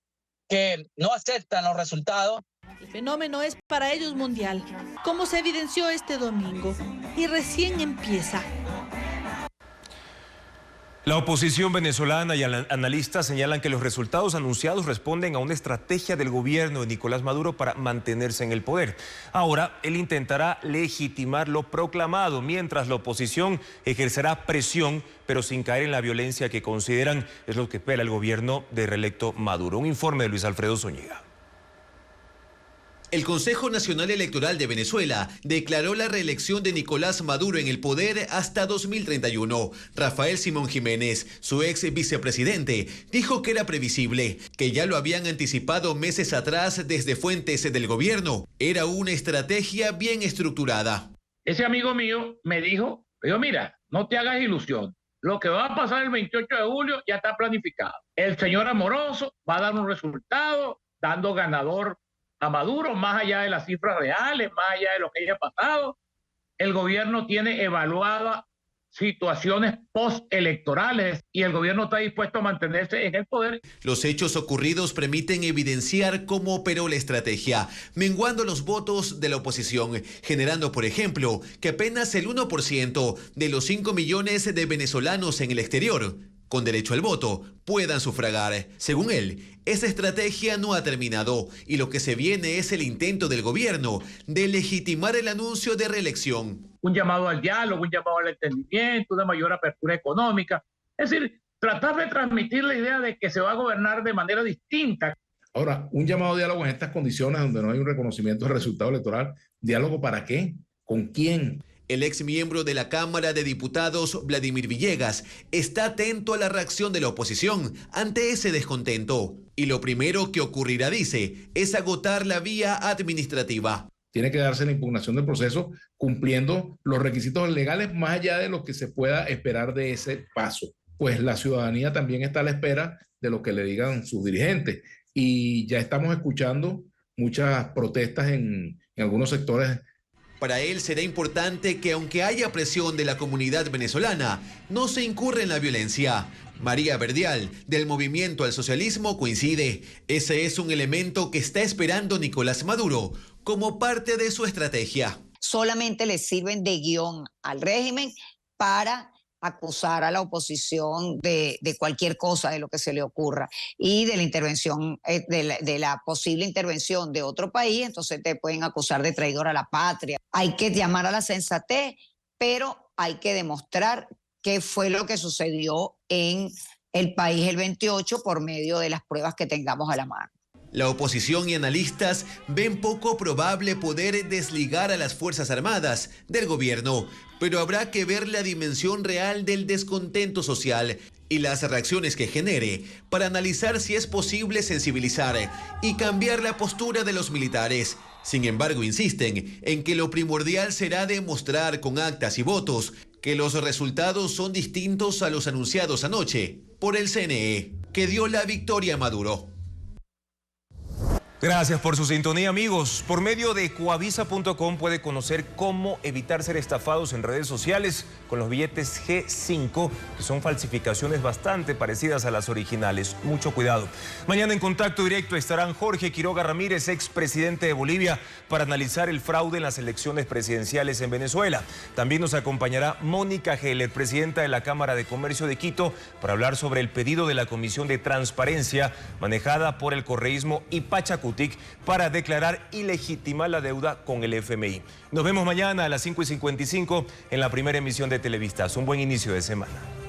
que no aceptan los resultados.
El fenómeno es para ellos mundial, como se evidenció este domingo, y recién empieza.
La oposición venezolana y analistas señalan que los resultados anunciados responden a una estrategia del gobierno de Nicolás Maduro para mantenerse en el poder. Ahora, él intentará legitimar lo proclamado, mientras la oposición ejercerá presión, pero sin caer en la violencia que consideran es lo que espera el gobierno de reelecto Maduro. Un informe de Luis Alfredo Zúñiga.
El Consejo Nacional Electoral de Venezuela declaró la reelección de Nicolás Maduro en el poder hasta 2031. Rafael Simón Jiménez, su ex vicepresidente, dijo que era previsible, que ya lo habían anticipado meses atrás desde fuentes del gobierno. Era una estrategia bien estructurada.
Ese amigo mío me dijo, mira, no te hagas ilusión.
Lo que va a pasar el 28 de julio ya está planificado. El señor Amoroso va a dar un resultado dando ganador a Maduro, más allá de las cifras reales, más allá de lo que haya pasado. El gobierno tiene evaluadas situaciones postelectorales y el gobierno está dispuesto a mantenerse en el poder.
Los hechos ocurridos permiten evidenciar cómo operó la estrategia, menguando los votos de la oposición, generando, por ejemplo, que apenas el 1% de los 5 millones de venezolanos en el exterior con derecho al voto puedan sufragar. Según él, esa estrategia no ha terminado y lo que se viene es el intento del gobierno de legitimar el anuncio de reelección.
Un llamado al diálogo, un llamado al entendimiento, una mayor apertura económica. Es decir, tratar de transmitir la idea de que se va a gobernar de manera distinta.
Ahora, un llamado a diálogo en estas condiciones donde no hay un reconocimiento del resultado electoral. ¿Diálogo para qué? ¿Con quién?
El ex miembro de la Cámara de Diputados, Vladimir Villegas, está atento a la reacción de la oposición ante ese descontento. Y lo primero que ocurrirá, dice, es agotar la vía administrativa.
Tiene que darse la impugnación del proceso cumpliendo los requisitos legales más allá de lo que se pueda esperar de ese paso. Pues la ciudadanía también está a la espera de lo que le digan sus dirigentes. Y ya estamos escuchando muchas protestas en algunos sectores.
Para él será importante que aunque haya presión de la comunidad venezolana, no se incurra en la violencia. María Verdial, del Movimiento al Socialismo, coincide. Ese es un elemento que está esperando Nicolás Maduro como parte de su estrategia.
Solamente le sirven de guión al régimen para acusar a la oposición de cualquier cosa, de lo que se le ocurra, y de la intervención, de la posible intervención de otro país. Entonces te pueden acusar de traidor a la patria. Hay que llamar a la sensatez, pero hay que demostrar qué fue lo que sucedió en el país el 28 por medio de las pruebas que tengamos a la mano.
La oposición y analistas ven poco probable poder desligar a las Fuerzas Armadas del gobierno, pero habrá que ver la dimensión real del descontento social y las reacciones que genere para analizar si es posible sensibilizar y cambiar la postura de los militares. Sin embargo, insisten en que lo primordial será demostrar con actas y votos que los resultados son distintos a los anunciados anoche por el CNE, que dio la victoria a Maduro.
Gracias por su sintonía, amigos. Por medio de Coavisa.com puede conocer cómo evitar ser estafados en redes sociales con los billetes G5, que son falsificaciones bastante parecidas a las originales. Mucho cuidado. Mañana en Contacto Directo estarán Jorge Quiroga Ramírez, expresidente de Bolivia, para analizar el fraude en las elecciones presidenciales en Venezuela. También nos acompañará Mónica Heller, presidenta de la Cámara de Comercio de Quito, para hablar sobre el pedido de la Comisión de Transparencia manejada por el correísmo y Pachacutic para declarar ilegítima la deuda con el FMI. Nos vemos mañana a las 5:55 en la primera emisión de Televistas. Un buen inicio de semana.